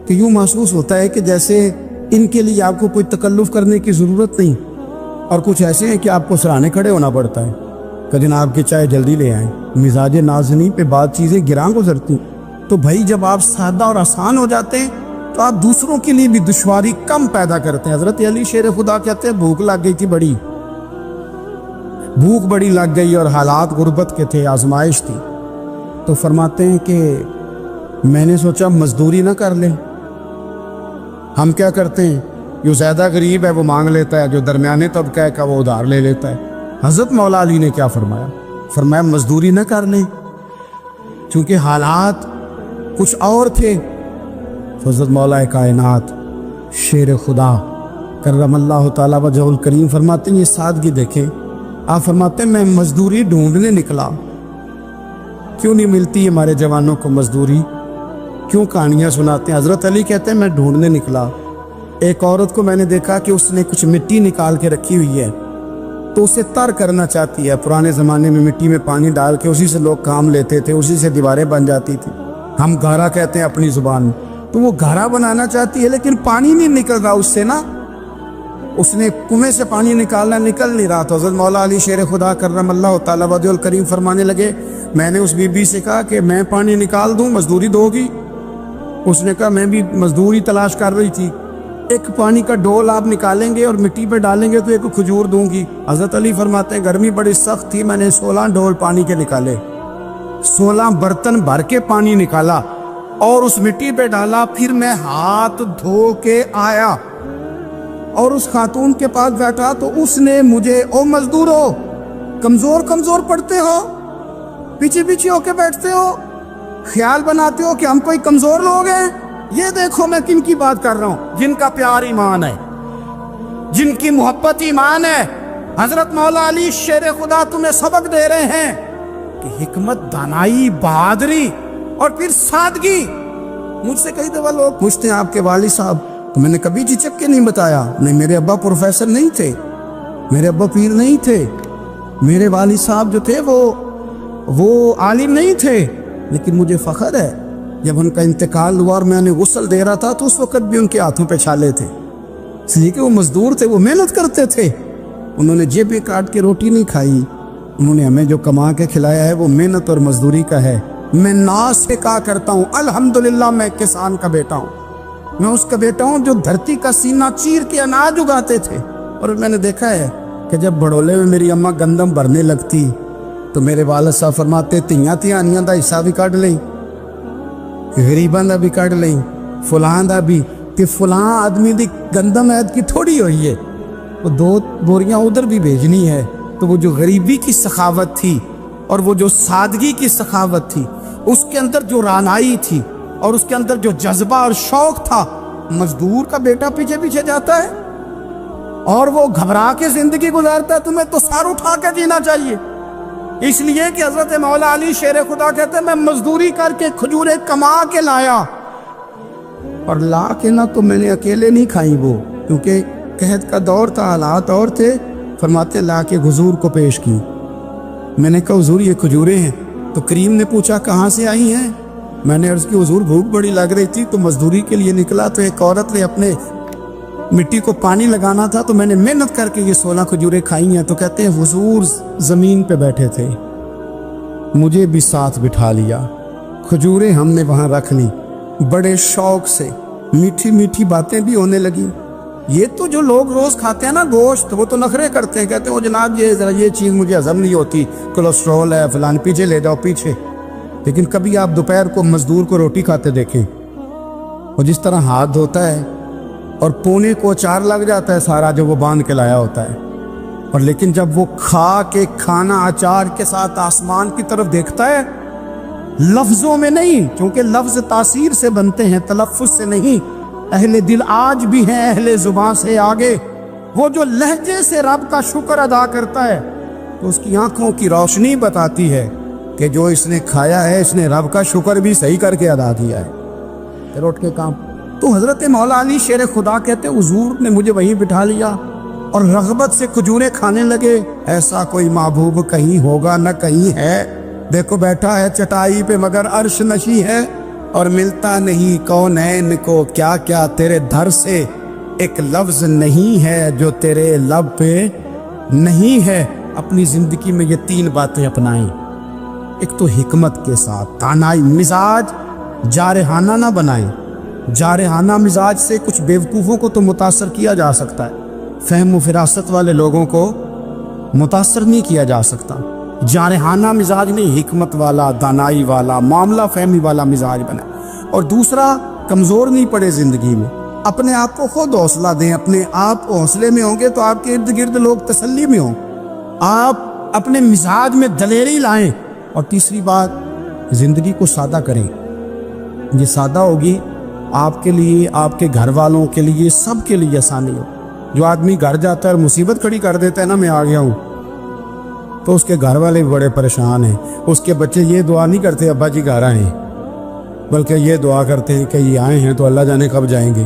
کہ یوں محسوس ہوتا ہے کہ جیسے ان کے لیے آپ کو کوئی تکلف کرنے کی ضرورت نہیں، اور کچھ ایسے ہیں کہ آپ کو سرانے کھڑے ہونا پڑتا ہے کہ جناب کی چائے جلدی لے آئیں۔ مزاج نازنی پہ بعض چیزیں گراں گزرتی، تو بھائی جب آپ سادہ اور آسان ہو جاتے ہیں تو آپ دوسروں کے لیے بھی دشواری کم پیدا کرتے ہیں۔ حضرت علی شیر خدا کہتے ہیں بھوک لگ گئی تھی، بھوک بڑی لگ گئی، اور حالات غربت کے تھے، آزمائش تھی، تو فرماتے ہیں کہ میں نے سوچا مزدوری نہ کر لیں۔ ہم کیا کرتے ہیں، جو زیادہ غریب ہے وہ مانگ لیتا ہے، جو درمیانے طبقہ ہے کا وہ ادھار لے لیتا ہے۔ حضرت مولا علی نے کیا فرمایا، فرمایا مزدوری نہ کر لیں، چونکہ حالات کچھ اور تھے۔ حضرت مولا کائنات شیر خدا کرم اللہ تعالیٰ وجہ الکریم فرماتے ہیں، یہ سادگی دیکھیں۔ آپ فرماتے ہیں میں مزدوری ڈھونڈنے نکلا، کیوں نہیں ملتی ہمارے جوانوں کو مزدوری، کیوں کہانیاں سناتے ہیں۔ حضرت علی کہتے ہیں میں ڈھونڈنے نکلا، ایک عورت کو میں نے دیکھا کہ اس نے کچھ مٹی نکال کے رکھی ہوئی ہے، تو اسے تر کرنا چاہتی ہے۔ پرانے زمانے میں مٹی میں پانی ڈال کے اسی سے لوگ کام لیتے تھے، اسی سے دیواریں بن جاتی تھی، ہم گھارا کہتے ہیں اپنی زبان میں، تو وہ گھارا بنانا چاہتی ہے لیکن پانی نہیں نکل رہا اس سے نا، اس نے کنویں سے پانی نکالنا، نکل نہیں رہا۔ تو حضرت مولا علی شیر خدا کرم اللہ تعالیٰ وجہ الکریم فرمانے لگے، میں نے اس بی بی سے کہا کہ میں پانی نکال دوں، مزدوری دو گی؟ اس نے کہا میں بھی مزدوری تلاش کر رہی تھی، ایک پانی کا ڈول آپ نکالیں گے اور مٹی پہ ڈالیں گے تو ایک کھجور دوں گی۔ حضرت علی فرماتے ہیں گرمی بڑی سخت تھی، میں نے 16 ڈول پانی کے نکالے، 16 برتن بھر کے پانی نکالا اور اس مٹی پہ ڈالا، پھر میں ہاتھ دھو کے آیا اور اس خاتون کے پاس بیٹھا تو اس نے مجھے، او مزدورو کمزور کمزور پڑتے ہو، پیچھے پیچھے ہو کے بیٹھتے ہو، خیال بناتے ہو کہ ہم کوئی کمزور لوگ ہیں، یہ دیکھو میں کن کی بات کر رہا ہوں، جن کا پیار ایمان ہے، جن کی محبت ایمان ہے۔ حضرت مولا علی شیر خدا تمہیں سبق دے رہے ہیں کہ حکمت، دانائی، بہادری اور پھر سادگی۔ مجھ سے کئی دفعہ لوگ پوچھتے ہیں آپ کے والد صاحب، تو میں نے کبھی جھجک کے نہیں بتایا، نہیں میرے ابا پروفیسر نہیں تھے، میرے ابا پیر نہیں تھے، میرے والد صاحب جو تھے وہ عالم نہیں تھے، لیکن مجھے فخر ہے جب ان کا انتقال ہوا اور میں انہیں غسل دے رہا تھا تو اس وقت بھی ان کے ہاتھوں پہ چھالے تھے، اس لیے کہ وہ مزدور تھے، وہ محنت کرتے تھے، انہوں نے جیبیں کاٹ کے روٹی نہیں کھائی، انہوں نے ہمیں جو کما کے کھلایا ہے وہ محنت اور مزدوری کا ہے۔ میں ناز سے کہا کرتا ہوں الحمدللہ میں کسان کا بیٹا ہوں، میں اس کا بیٹا ہوں جو دھرتی کا سینہ چیر کے اناج اگاتے تھے۔ اور میں نے دیکھا ہے کہ جب بڑولے میں میری اماں گندم بھرنے لگتی تو میرے والد صاحب فرماتے تیاں تیانیاں دا حصہ بھی کٹ لیں، غریباں دا بھی کٹ لیں، فلاں دا بھی، کہ فلاں آدمی دی گندم عید کی تھوڑی ہوئی ہے، وہ 2 بوریاں ادھر بھی بھیجنی ہے۔ تو وہ جو غریبی کی سخاوت تھی اور وہ جو سادگی کی سخاوت تھی، اس کے اندر جو رانائی تھی اور اس کے اندر جو جذبہ اور شوق تھا، مزدور کا بیٹا پیچھے پیچھے جاتا ہے اور وہ گھبرا کے زندگی گزارتا ہے، تمہیں تو سار اٹھا کے جینا چاہیے۔ اس لیے کہ حضرت مولا علی شیر خدا کہتے ہیں میں مزدوری کر کے کھجوریں کما کے لایا، اور لا کے نہ تو میں نے اکیلے نہیں کھائی وہ، کیونکہ قحط کا دور تھا، حالات اور تھے، فرماتے لا کے حضور کو پیش کی۔ میں نے کہا حضور یہ کھجوریں ہیں، تو کریم نے پوچھا کہاں سے آئی ہیں؟ میں نے عرض کی حضور بھوک بڑی لگ رہی تھی تو مزدوری کے لیے نکلا، تو ایک عورت نے اپنے مٹی کو پانی لگانا تھا تو میں نے محنت کر کے یہ 16 کھجوریں کھائی ہیں۔ تو کہتے ہیں حضور زمین پہ بیٹھے تھے، مجھے بھی ساتھ بٹھا لیا، کھجوریں ہم نے وہاں رکھ لی، بڑے شوق سے میٹھی میٹھی باتیں بھی ہونے لگی۔ یہ تو جو لوگ روز کھاتے ہیں نا گوشت، وہ تو نخرے کرتے ہیں، کہتے ہیں وہ جناب یہ ذرا یہ چیز مجھے ہضم نہیں ہوتی، کولیسٹرول ہے فلان، پیچھے لے جاؤ پیچھے۔ لیکن کبھی آپ دوپہر کو مزدور کو روٹی کھاتے دیکھیں، وہ جس طرح ہاتھ دھوتا ہے اور پونے کو اچار لگ جاتا ہے سارا جو وہ باندھ کے لایا ہوتا ہے، اور لیکن جب وہ کھا کے کھانا اچار کے ساتھ آسمان کی طرف دیکھتا ہے، لفظوں میں نہیں، کیونکہ لفظ تاثیر سے بنتے ہیں، تلفظ سے نہیں، اہل دل آج بھی ہیں اہل زبان سے آگے، وہ جو لہجے سے رب کا شکر ادا کرتا ہے تو اس کی آنکھوں کی روشنی بتاتی ہے کہ جو اس نے کھایا ہے اس نے رب کا شکر بھی صحیح کر کے ادا کیا ہے، پھر اٹھ کے کام۔ تو حضرت مولا علی شیر خدا کہتے حضور نے مجھے وہیں بٹھا لیا اور رغبت سے کھجوریں کھانے لگے۔ ایسا کوئی محبوب کہیں ہوگا نہ کہیں ہے، دیکھو بیٹھا ہے چٹائی پہ مگر عرش نشی ہے، اور ملتا نہیں کونین کو کیا کیا تیرے در سے، ایک لفظ نہیں ہے جو تیرے لب پہ نہیں ہے۔ اپنی زندگی میں یہ 3 باتیں اپنائیں، ایک تو حکمت کے ساتھ، دانائی، مزاج جارحانہ نہ بنائیں، جارحانہ مزاج سے کچھ بیوقوفوں کو تو متاثر کیا جا سکتا ہے، فہم و فراست والے لوگوں کو متاثر نہیں کیا جا سکتا۔ جارحانہ مزاج نہیں، حکمت والا، دانائی والا، معاملہ فہمی والا مزاج بنا۔ اور دوسرا، کمزور نہیں پڑے زندگی میں، اپنے آپ کو خود حوصلہ دیں، اپنے آپ حوصلے میں ہوں گے تو آپ کے ارد گرد لوگ تسلی میں ہوں، آپ اپنے مزاج میں دلیری لائیں۔ اور تیسری بات، زندگی کو سادہ کریں، یہ سادہ ہوگی آپ کے لیے، آپ کے گھر والوں کے لیے، سب کے لیے آسانی ہو۔ جو آدمی گھر جاتا ہے اور مصیبت کھڑی کر دیتا ہے نا میں آ گیا ہوں، تو اس کے گھر والے بھی بڑے پریشان ہیں، اس کے بچے یہ دعا نہیں کرتے ابا جی گھر آئیں، بلکہ یہ دعا کرتے ہیں کہ یہ آئے ہیں تو اللہ جانے کب جائیں گے۔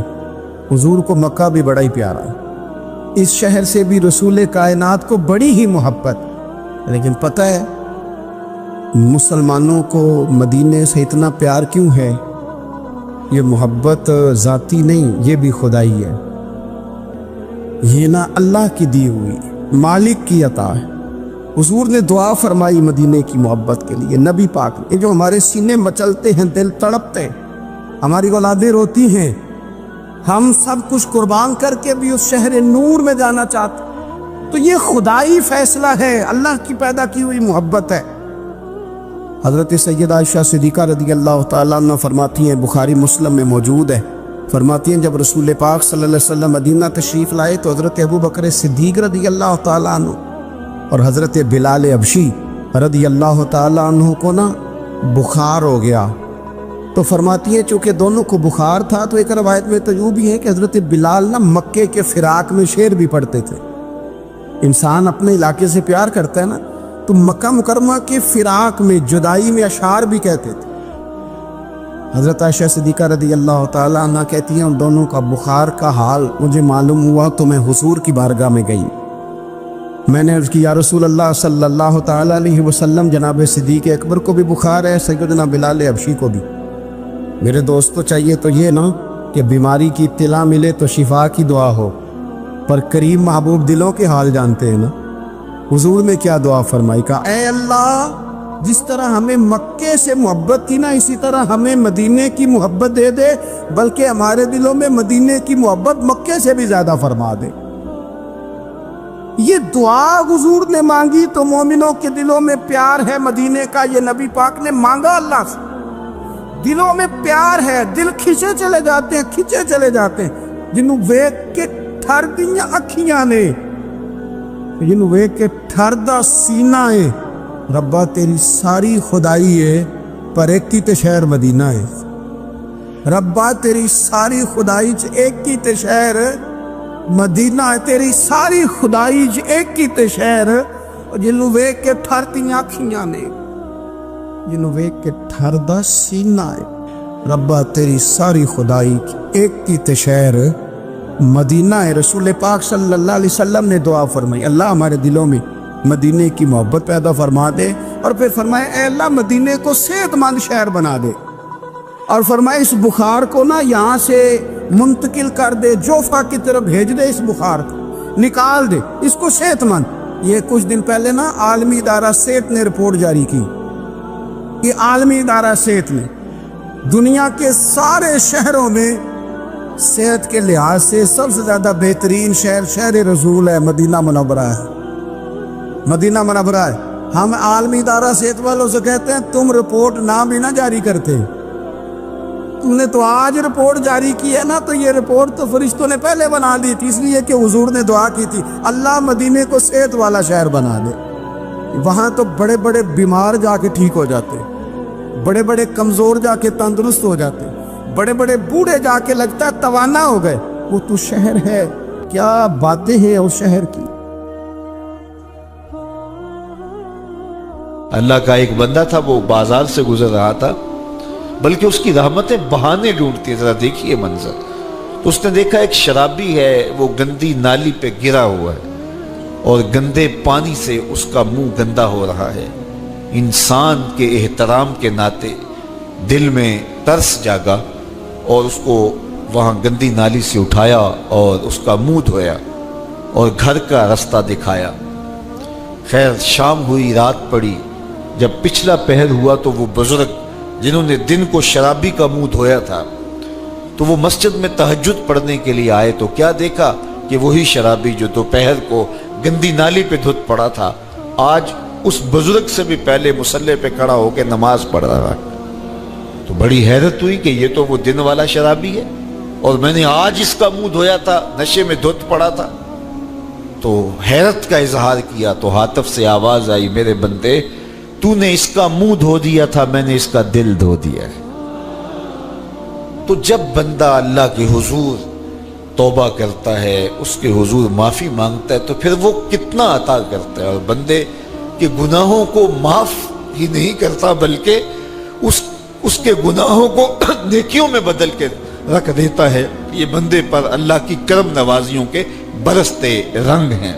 حضور کو مکہ بھی بڑا ہی پیارا ہے، اس شہر سے بھی رسول کائنات کو بڑی ہی محبت، لیکن پتہ ہے مسلمانوں کو مدینے سے اتنا پیار کیوں ہے؟ یہ محبت ذاتی نہیں، یہ بھی خدائی ہے، یہ نہ اللہ کی دی ہوئی، مالک کی عطا ہے۔ حضور نے دعا فرمائی مدینے کی محبت کے لیے، نبی پاک نے، جو ہمارے سینے مچلتے ہیں، دل تڑپتے، ہماری اولادیں روتی ہیں، ہم سب کچھ قربان کر کے بھی اس شہر نور میں جانا چاہتے ہیں۔ تو یہ خدائی فیصلہ ہے، اللہ کی پیدا کی ہوئی محبت ہے۔ حضرت سیدہ عائشہ صدیقہ رضی اللہ تعالیٰ عنہ فرماتی ہیں، بخاری مسلم میں موجود ہے، فرماتی ہیں جب رسول پاک صلی اللہ علیہ وسلم مدینہ تشریف لائے تو حضرت ابو بکر صدیق رضی اللہ تعالیٰ عنہ اور حضرت بلال حبشی رضی اللہ تعالیٰ عنہ کو نا بخار ہو گیا۔ تو فرماتی ہیں چونکہ دونوں کو بخار تھا تو ایک روایت میں تو یوں بھی ہے کہ حضرت بلال نا مکے کے فراق میں شعر بھی پڑھتے تھے۔ انسان اپنے علاقے سے پیار کرتا ہے نا، تو مکہ مکرمہ کے فراق میں، جدائی میں اشعار بھی کہتے تھے۔ حضرت عائشہ صدیقہ رضی اللہ تعالیٰ عنہ کہتی ہیں ان دونوں کا بخار کا حال مجھے معلوم ہوا تو میں حضور کی بارگاہ میں گئی۔ میں نے عرض کی یا رسول اللہ صلی اللہ تعالیٰ علیہ وسلم، جناب صدیق اکبر کو بھی بخار ہے، سیدنا بلال حبشی کو بھی۔ میرے دوست کو چاہیے تو یہ نا کہ بیماری کی اطلاع ملے تو شفا کی دعا ہو، پر کریم محبوب دلوں کے حال جانتے ہیں نا۔ حضور نے کیا دعا فرمائی، کہا اے اللہ جس طرح ہمیں مکے سے محبت تھی نا، اسی طرح ہمیں مدینے کی محبت دے دے، بلکہ ہمارے دلوں میں مدینے کی محبت مکے سے بھی زیادہ فرما دے۔ یہ دعا حضور نے مانگی تو مومنوں کے دلوں میں پیار ہے مدینے کا، یہ نبی پاک نے مانگا اللہ سے، دلوں میں پیار ہے، دل کھچے چلے جاتے ہیں جنہوں ویک کے ٹھر دیاں اکھیاں نے، جنہوں ویک کے ٹھر دا سینہ ہے۔ ربا تیری ساری خدائی ہے پر ایک کی تے شہر مدینہ ہے، ربا تیری ساری خدائی چ ایک کی تے شہر مدینہ ہے، تیری ساری خدائی چ ایک کی تے شہر، جنہوں ویک کے ٹھر دیاں اکھیاں نے، جنہوں ویک کے ٹھر دا سینہ ہے، ربا تیری ساری خدائی ایک کی تے شہر مدینہ ہے۔ رسول پاک صلی اللہ علیہ وسلم نے دعا فرمائی، اللہ ہمارے دلوں میں مدینے کی محبت پیدا فرما دے، اور پھر فرمائے اے اللہ مدینے کو صحت مند شہر بنا دے، اور فرمائے اس بخار کو نا یہاں سے منتقل کر دے، جوفا کی طرف بھیج دے، اس بخار کو نکال دے، اس کو صحت مند۔ یہ کچھ دن پہلے نا عالمی ادارہ صحت نے رپورٹ جاری کی، یہ عالمی ادارہ صحت نے دنیا کے سارے شہروں میں صحت کے لحاظ سے سب سے زیادہ بہترین شہر رسول ہے، مدینہ منورہ ہے، مدینہ منورہ ہے۔ ہم عالمی ادارہ صحت والوں سے کہتے ہیں تم رپورٹ نہ بھی نہ جاری کرتے، تم نے تو آج رپورٹ جاری کی ہے نا، تو یہ رپورٹ تو فرشتوں نے پہلے بنا دی تھی، اس لیے کہ حضور نے دعا کی تھی اللہ مدینے کو صحت والا شہر بنا دے۔ وہاں تو بڑے بڑے بیمار جا کے ٹھیک ہو جاتے، بڑے بڑے کمزور جا کے تندرست ہو جاتے، بڑے بڑے بوڑھے جا کے لگتا ہے توانا ہو گئے۔ وہ تو شہر ہے، کیا باتیں ہیں اس شہر کی۔ اللہ کا ایک بندہ تھا، وہ بازار سے گزر رہا تھا، بلکہ اس کی رحمتیں بہانے ڈھونڈتی ہیں۔ ذرا دیکھیے منظر، تو اس نے دیکھا ایک شرابی ہے، وہ گندی نالی پہ گرا ہوا ہے اور گندے پانی سے اس کا منہ گندا ہو رہا ہے۔ انسان کے احترام کے ناطے دل میں ترس جاگا اور اس کو وہاں گندی نالی سے اٹھایا اور اس کا منہ دھویا اور گھر کا رستہ دکھایا۔ خیر شام ہوئی، رات پڑی، جب پچھلا پہر ہوا تو وہ بزرگ جنہوں نے دن کو شرابی کا منہ دھویا تھا تو وہ مسجد میں تہجد پڑھنے کے لیے آئے، تو کیا دیکھا کہ وہی شرابی جو دوپہر کو گندی نالی پہ دھت پڑا تھا آج اس بزرگ سے بھی پہلے مصلی پہ کھڑا ہو کے نماز پڑھ رہا ہے۔ تو بڑی حیرت ہوئی کہ یہ تو وہ دن والا شرابی ہے اور میں نے آج اس کا منہ دھویا تھا، نشے میں دھت پڑا تھا۔ تو حیرت کا اظہار کیا تو ہاتف سے آواز آئی، میرے بندے تو نے اس کا منہ دھو دیا تھا، میں نے اس کا دل دھو دیا ہے۔ تو جب بندہ اللہ کے حضور توبہ کرتا ہے، اس کے حضور معافی مانگتا ہے، تو پھر وہ کتنا عطا کرتا ہے، اور بندے کے گناہوں کو معاف ہی نہیں کرتا بلکہ اس کے گناہوں کو نیکیوں میں بدل کے رکھ دیتا ہے۔ یہ بندے پر اللہ کی کرم نوازیوں کے برستے رنگ ہیں۔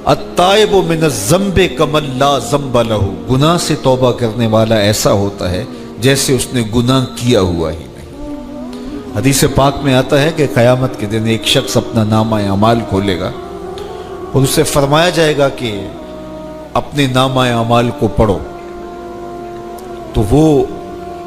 التائب من الذنب کمن لا ذنب لہ، گناہ سے توبہ کرنے والا ایسا ہوتا ہے جیسے اس نے گناہ کیا ہوا ہی نہیں۔ حدیث پاک میں آتا ہے کہ قیامت کے دن ایک شخص اپنا نامہ اعمال کھولے گا اور اسے فرمایا جائے گا کہ اپنے نامہ اعمال کو پڑھو، تو وہ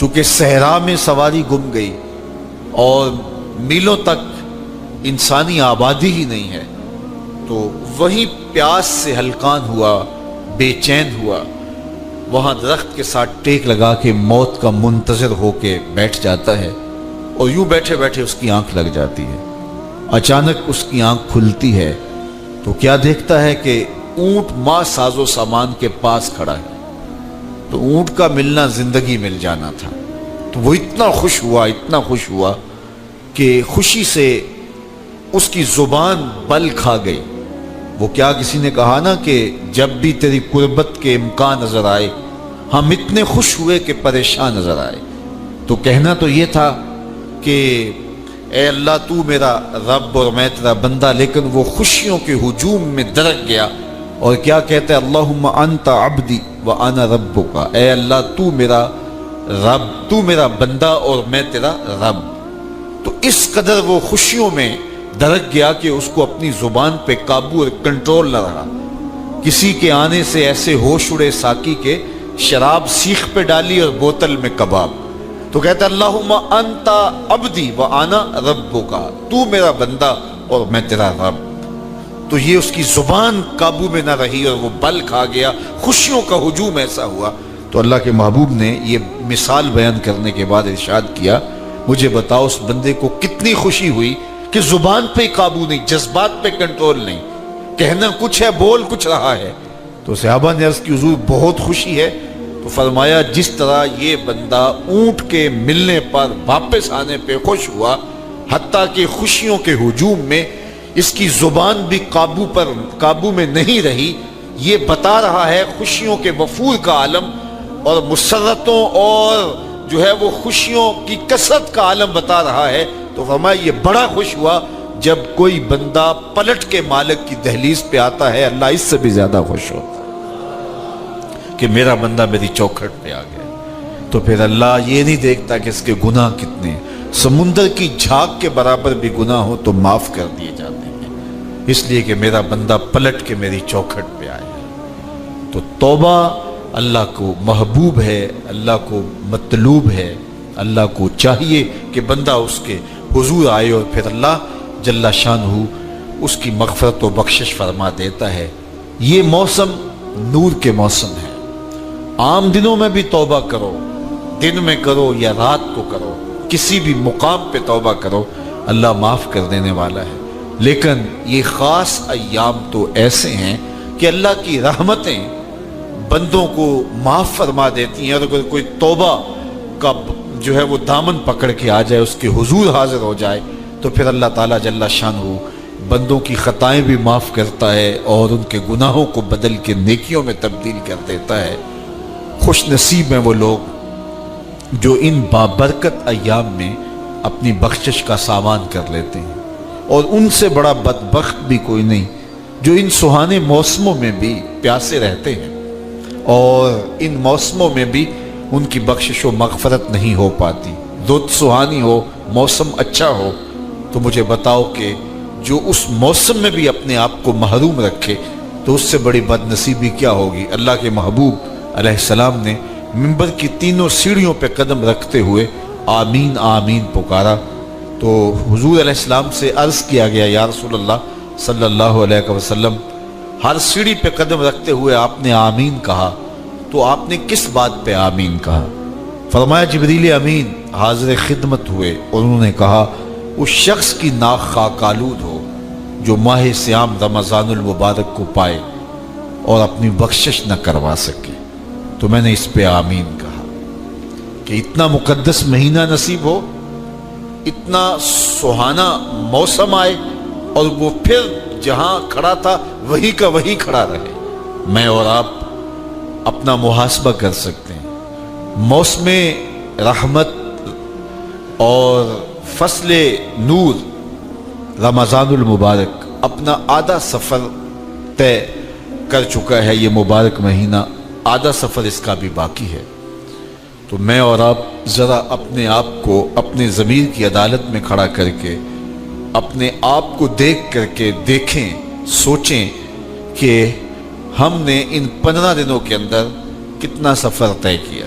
چونکہ صحرا میں سواری گم گئی اور میلوں تک انسانی آبادی ہی نہیں ہے، تو وہیں پیاس سے ہلکان ہوا، بے چین ہوا، وہاں درخت کے ساتھ ٹیک لگا کے موت کا منتظر ہو کے بیٹھ جاتا ہے، اور یوں بیٹھے بیٹھے اس کی آنکھ لگ جاتی ہے۔ اچانک اس کی آنکھ کھلتی ہے تو کیا دیکھتا ہے کہ اونٹ ماں ساز و سامان کے پاس کھڑا ہے۔ تو اونٹ کا ملنا زندگی مل جانا تھا، تو وہ اتنا خوش ہوا کہ خوشی سے اس کی زبان بل کھا گئی۔ وہ کیا کسی نے کہا نا کہ جب بھی تیری قربت کے امکان نظر آئے ہم اتنے خوش ہوئے کہ پریشان نظر آئے۔ تو کہنا تو یہ تھا کہ اے اللہ تو میرا رب اور میں تیرا بندہ، لیکن وہ خوشیوں کے ہجوم میں درک گیا اور کیا کہتا ہے، اللہم انت عبدی وانا ربک، اے اللہ تو میرا رب، تو میرا بندہ اور میں تیرا رب۔ تو اس قدر وہ خوشیوں میں درک گیا کہ اس کو اپنی زبان پہ قابو اور کنٹرول نہ رہا۔ کسی کے آنے سے ایسے ہوش اڑے ساقی کے، شراب سیخ پہ ڈالی اور بوتل میں کباب۔ تو کہتا اللہم انت عبدی وانا ربک، تو میرا بندہ اور میں تیرا رب۔ تو یہ اس کی زبان قابو میں نہ رہی اور وہ بل کھا گیا، خوشیوں کا ہجوم ایسا ہوا۔ تو اللہ کے محبوب نے یہ مثال بیان کرنے کے بعد ارشاد کیا، مجھے بتاؤ اس بندے کو کتنی خوشی ہوئی کہ زبان پہ قابو نہیں، جذبات پہ کنٹرول نہیں، کہنا کچھ ہے بول کچھ رہا ہے۔ تو صحابہ نے عرض کی حضور بہت خوشی ہے۔ تو فرمایا جس طرح یہ بندہ اونٹ کے ملنے پر واپس آنے پہ خوش ہوا، حتیٰ کہ خوشیوں کے ہجوم میں اس کی زبان بھی قابو میں نہیں رہی، یہ بتا رہا ہے خوشیوں کے وفور کا عالم اور مسرتوں اور جو ہے وہ خوشیوں کی کثرت کا عالم بتا رہا ہے۔ تو فرمایا یہ بڑا خوش ہوا جب کوئی بندہ پلٹ کے مالک کی دہلیز پہ آتا ہے، اللہ اس سے بھی زیادہ خوش ہوتا ہے کہ میرا بندہ میری چوکھٹ پہ آ گیا۔ تو پھر اللہ یہ نہیں دیکھتا کہ اس کے گناہ کتنے ہیں، سمندر کی جھاگ کے برابر بھی گناہ ہو تو معاف کر دیے جاتے ہیں، اس لیے کہ میرا بندہ پلٹ کے میری چوکھٹ پہ آیا۔ تو توبہ اللہ کو محبوب ہے، اللہ کو مطلوب ہے، اللہ کو چاہیے کہ بندہ اس کے حضور آئے اور پھر اللہ جل شانہ اس کی مغفرت و بخشش فرما دیتا ہے۔ یہ موسم نور کے موسم ہے، عام دنوں میں بھی توبہ کرو، دن میں کرو یا رات کو کرو، کسی بھی مقام پہ توبہ کرو، اللہ معاف کر دینے والا ہے۔ لیکن یہ خاص ایام تو ایسے ہیں کہ اللہ کی رحمتیں بندوں کو معاف فرما دیتی ہیں، اور اگر کوئی توبہ کا جو ہے وہ دامن پکڑ کے آ جائے، اس کے حضور حاضر ہو جائے، تو پھر اللہ تعالیٰ جل شانہ بندوں کی خطائیں بھی معاف کرتا ہے اور ان کے گناہوں کو بدل کے نیکیوں میں تبدیل کر دیتا ہے۔ خوش نصیب ہیں وہ لوگ جو ان بابرکت ایام میں اپنی بخشش کا سامان کر لیتے ہیں، اور ان سے بڑا بدبخت بھی کوئی نہیں جو ان سہانے موسموں میں بھی پیاسے رہتے ہیں اور ان موسموں میں بھی ان کی بخشش و مغفرت نہیں ہو پاتی۔ رت سہانی ہو، موسم اچھا ہو، تو مجھے بتاؤ کہ جو اس موسم میں بھی اپنے آپ کو محروم رکھے تو اس سے بڑی بد نصیبی کیا ہوگی۔ اللہ کے محبوب علیہ السلام نے منبر کی تینوں سیڑھیوں پہ قدم رکھتے ہوئے آمین آمین پکارا، تو حضور علیہ السلام سے عرض کیا گیا یا رسول اللہ صلی اللہ علیہ وسلم، ہر سیڑھی پہ قدم رکھتے ہوئے آپ نے آمین کہا، تو آپ نے کس بات پہ آمین کہا؟ فرمایا جبریل امین حاضر خدمت ہوئے اور انہوں نے کہا اس شخص کی ناک خاک آلود ہو جو ماہ صیام رمضان المبارک کو پائے اور اپنی بخشش نہ کروا سکے۔ تو میں نے اس پہ آمین کہا کہ اتنا مقدس مہینہ نصیب ہو، اتنا سہانا موسم آئے اور وہ پھر جہاں کھڑا تھا وہی کا وہی کھڑا رہے۔ میں اور آپ اپنا محاسبہ کر سکتے ہیں، موسم رحمت اور فصل نور رمضان المبارک اپنا آدھا سفر طے کر چکا ہے، یہ مبارک مہینہ آدھا سفر اس کا بھی باقی ہے۔ تو میں اور آپ ذرا اپنے آپ کو اپنے ضمیر کی عدالت میں کھڑا کر کے اپنے آپ کو دیکھ کر کے دیکھیں، سوچیں کہ ہم نے ان 15 دنوں کے اندر کتنا سفر طے کیا۔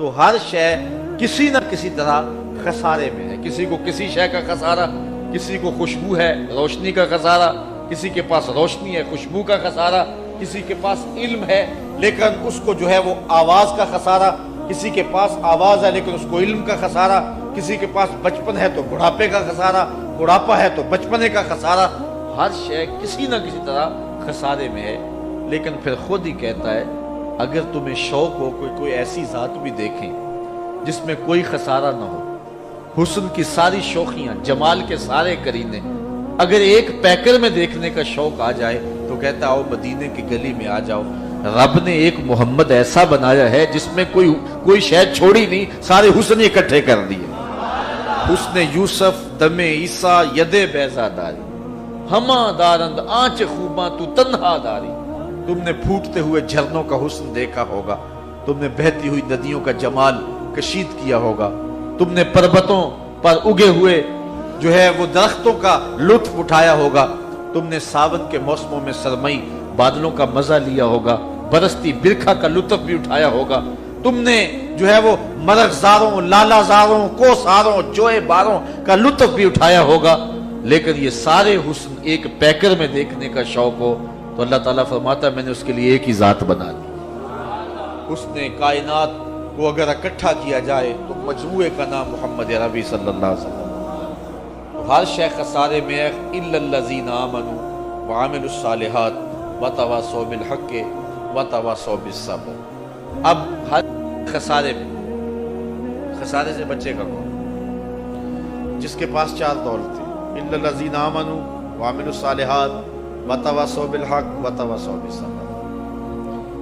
تو ہر شے کسی نہ کسی طرح خسارے میں ہے. کسی کو کسی شے کا خسارہ، کسی کو خوشبو ہے روشنی کا خسارہ، کسی کے پاس روشنی ہے خوشبو کا خسارہ، کسی کے پاس علم ہے لیکن اس کو جو ہے وہ آواز کا خسارہ، کسی کے پاس آواز ہے لیکن اس کو علم کا خسارہ، کسی کے پاس بچپن ہے تو بڑھاپے کا خسارہ، بڑھاپا ہے تو بچپنے کا خسارہ. ہر شے کسی نہ کسی طرح خسارے میں ہے. لیکن پھر خود ہی کہتا ہے اگر تمہیں شوق ہو کوئی ایسی ذات بھی دیکھیں جس میں کوئی خسارہ نہ ہو، حسن کی ساری شوخیاں، جمال کے سارے کرینے، اگر ایک پیکر میں دیکھنے کا شوق آ جائے تو کہتا آؤ مدینے کی گلی میں آ جاؤ. رب نے ایک محمد ایسا بنایا ہے جس میں کوئی شے چھوڑی نہیں، سارے حسن اکٹھے کر دیے. حسن یوسف دم عیسیٰ ید بیضا داری، ہما دارند آنچ خوباں تو تنہا داری. تم نے پھوٹتے ہوئے جھرنوں کا حسن دیکھا ہوگا، تم نے بہتی ہوئی ندیوں کا جمال کشید کیا ہوگا، تم نے پربتوں پر اگے ہوئے جو ہے وہ درختوں کا لطف اٹھایا ہوگا، تم نے ساون کے موسموں میں سرمئی بادلوں کا مزہ لیا ہوگا، برستی برکھا کا لطف بھی اٹھایا ہوگا، تم نے جو ہے وہ مرغزاروں، لالا زاروں، کوساروں، چوئے باروں کا لطف بھی اٹھایا ہوگا. لیکن یہ سارے حسن ایک پیکر میں دیکھنے کا شوق ہو تو اللہ تعالیٰ فرماتا ہے میں نے اس کے لیے ایک ہی ذات بنا لی. حسن کائنات کو اگر اکٹھا کیا جائے تو مجموعے کا نام محمد عربی صلی اللہ علیہ وسلم. ہر شے خسارے میں الا الذین آمنوا وعملوا الصالحات وتواصوا بالحق وتواصوا بالصبر. اب ہر خسارے سے بچے کا کون؟ جس کے پاس چار دولتیں، الا الذین آمنوا وعملوا الصالحات وتواصوا بالحق وتواصوا بالصبر.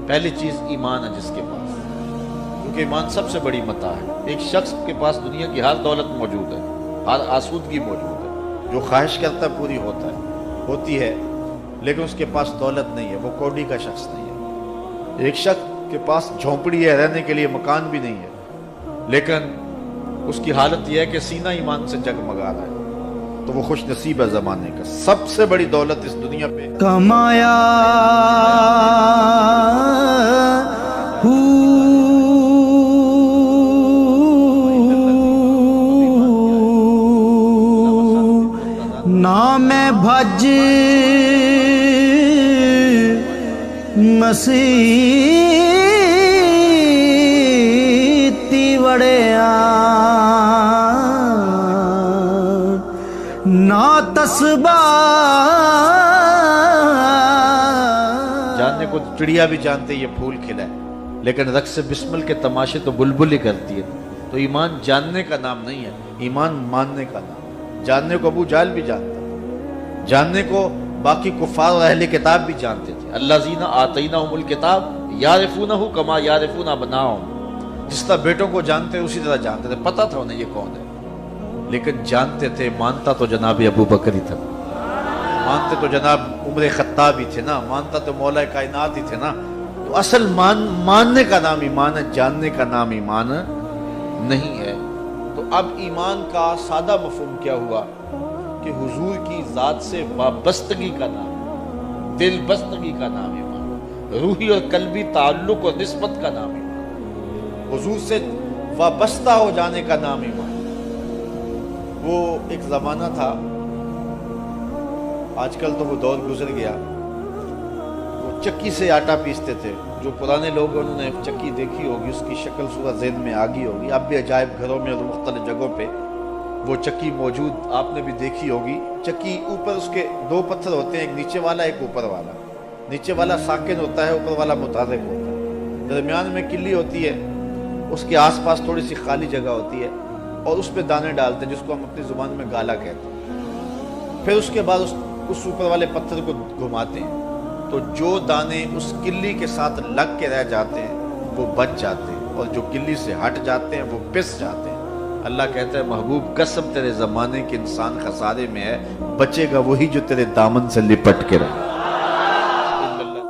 پہلی چیز ایمان ہے جس کے پاس، کیونکہ ایمان سب سے بڑی متاع ہے. ایک شخص کے پاس دنیا کی ہر دولت موجود ہے، ہر آسودگی موجود ہے، جو خواہش کرتا ہے پوری ہوتی ہے، لیکن اس کے پاس دولت نہیں ہے، وہ کوڑی کا شخص نہیں ہے. ایک شخص کے پاس جھونپڑی ہے، رہنے کے لیے مکان بھی نہیں ہے، لیکن اس کی حالت یہ ہے کہ سینہ ایمان سے جگمگا رہا ہے، تو وہ خوش نصیب ہے زمانے کا. سب سے بڑی دولت اس دنیا پہ کمایا نام بھج مسیتی وڑیا نا تسبہ. جاننے کو چڑیا بھی جانتے یہ پھول کھلا ہے، لیکن رقص بسمل کے تماشے تو بلبل ہی کرتی ہے. تو ایمان جاننے کا نام نہیں ہے، ایمان ماننے کا نام ہے. جاننے کو ابو جہل بھی جانتا، جاننے کو باقی کفار اور اہل کتاب بھی جانتے تھے. الذین آتیناہم الکتاب یعرفونہ کما یعرفون ابناءہم. جس طرح بیٹوں کو جانتے اسی طرح جانتے تھے، پتہ تھا انہیں یہ کون ہے، لیکن جانتے تھے. مانتا تو جناب ابو بکر ہی تھا، مانتے تو جناب عمر خطاب ہی تھے نا، مانتا تو مولا کائنات ہی تھے نا. تو اصل ماننے کا نام ایمان ہے، جاننے کا نام ایمان نہیں ہے. تو اب ایمان کا سادہ مفہوم کیا ہوا کہ حضور کی ذات سے وابستگی کا نام، دل بستگی کا نام ایمان، روحی اور قلبی تعلق اور نسبت کا نام ایمان، حضور سے وابستہ ہو جانے کا نام ایمان. وہ ایک زمانہ تھا، آج کل تو وہ دور گزر گیا. وہ چکی سے آٹا پیستے تھے. جو پرانے لوگ ہیں انہوں نے چکی دیکھی ہوگی، اس کی شکل صورت ذہن میں آ گئی ہوگی. اب بھی عجائب گھروں میں اور مختلف جگہوں پہ وہ چکی موجود آپ نے بھی دیکھی ہوگی. چکی اوپر اس کے دو پتھر ہوتے ہیں، ایک نیچے والا ایک اوپر والا. نیچے والا ساکن ہوتا ہے، اوپر والا متحرک ہوتا ہے. درمیان میں کلی ہوتی ہے، اس کے آس پاس تھوڑی سی خالی جگہ ہوتی ہے اور اس پہ دانے ڈالتے ہیں جس کو ہم اپنی زبان میں گالا کہتے ہیں. پھر اس کے بعد اس اوپر والے پتھر کو گھماتے ہیں تو جو دانے اس کلی کے ساتھ لگ کے رہ جاتے ہیں وہ بچ جاتے ہیں، اور جو کلی سے ہٹ جاتے ہیں وہ پس جاتے ہیں. اللہ کہتا ہے محبوب قسم تیرے زمانے کے انسان خسارے میں ہے، بچے گا وہی جو تیرے دامن سے لپٹ کے رہے.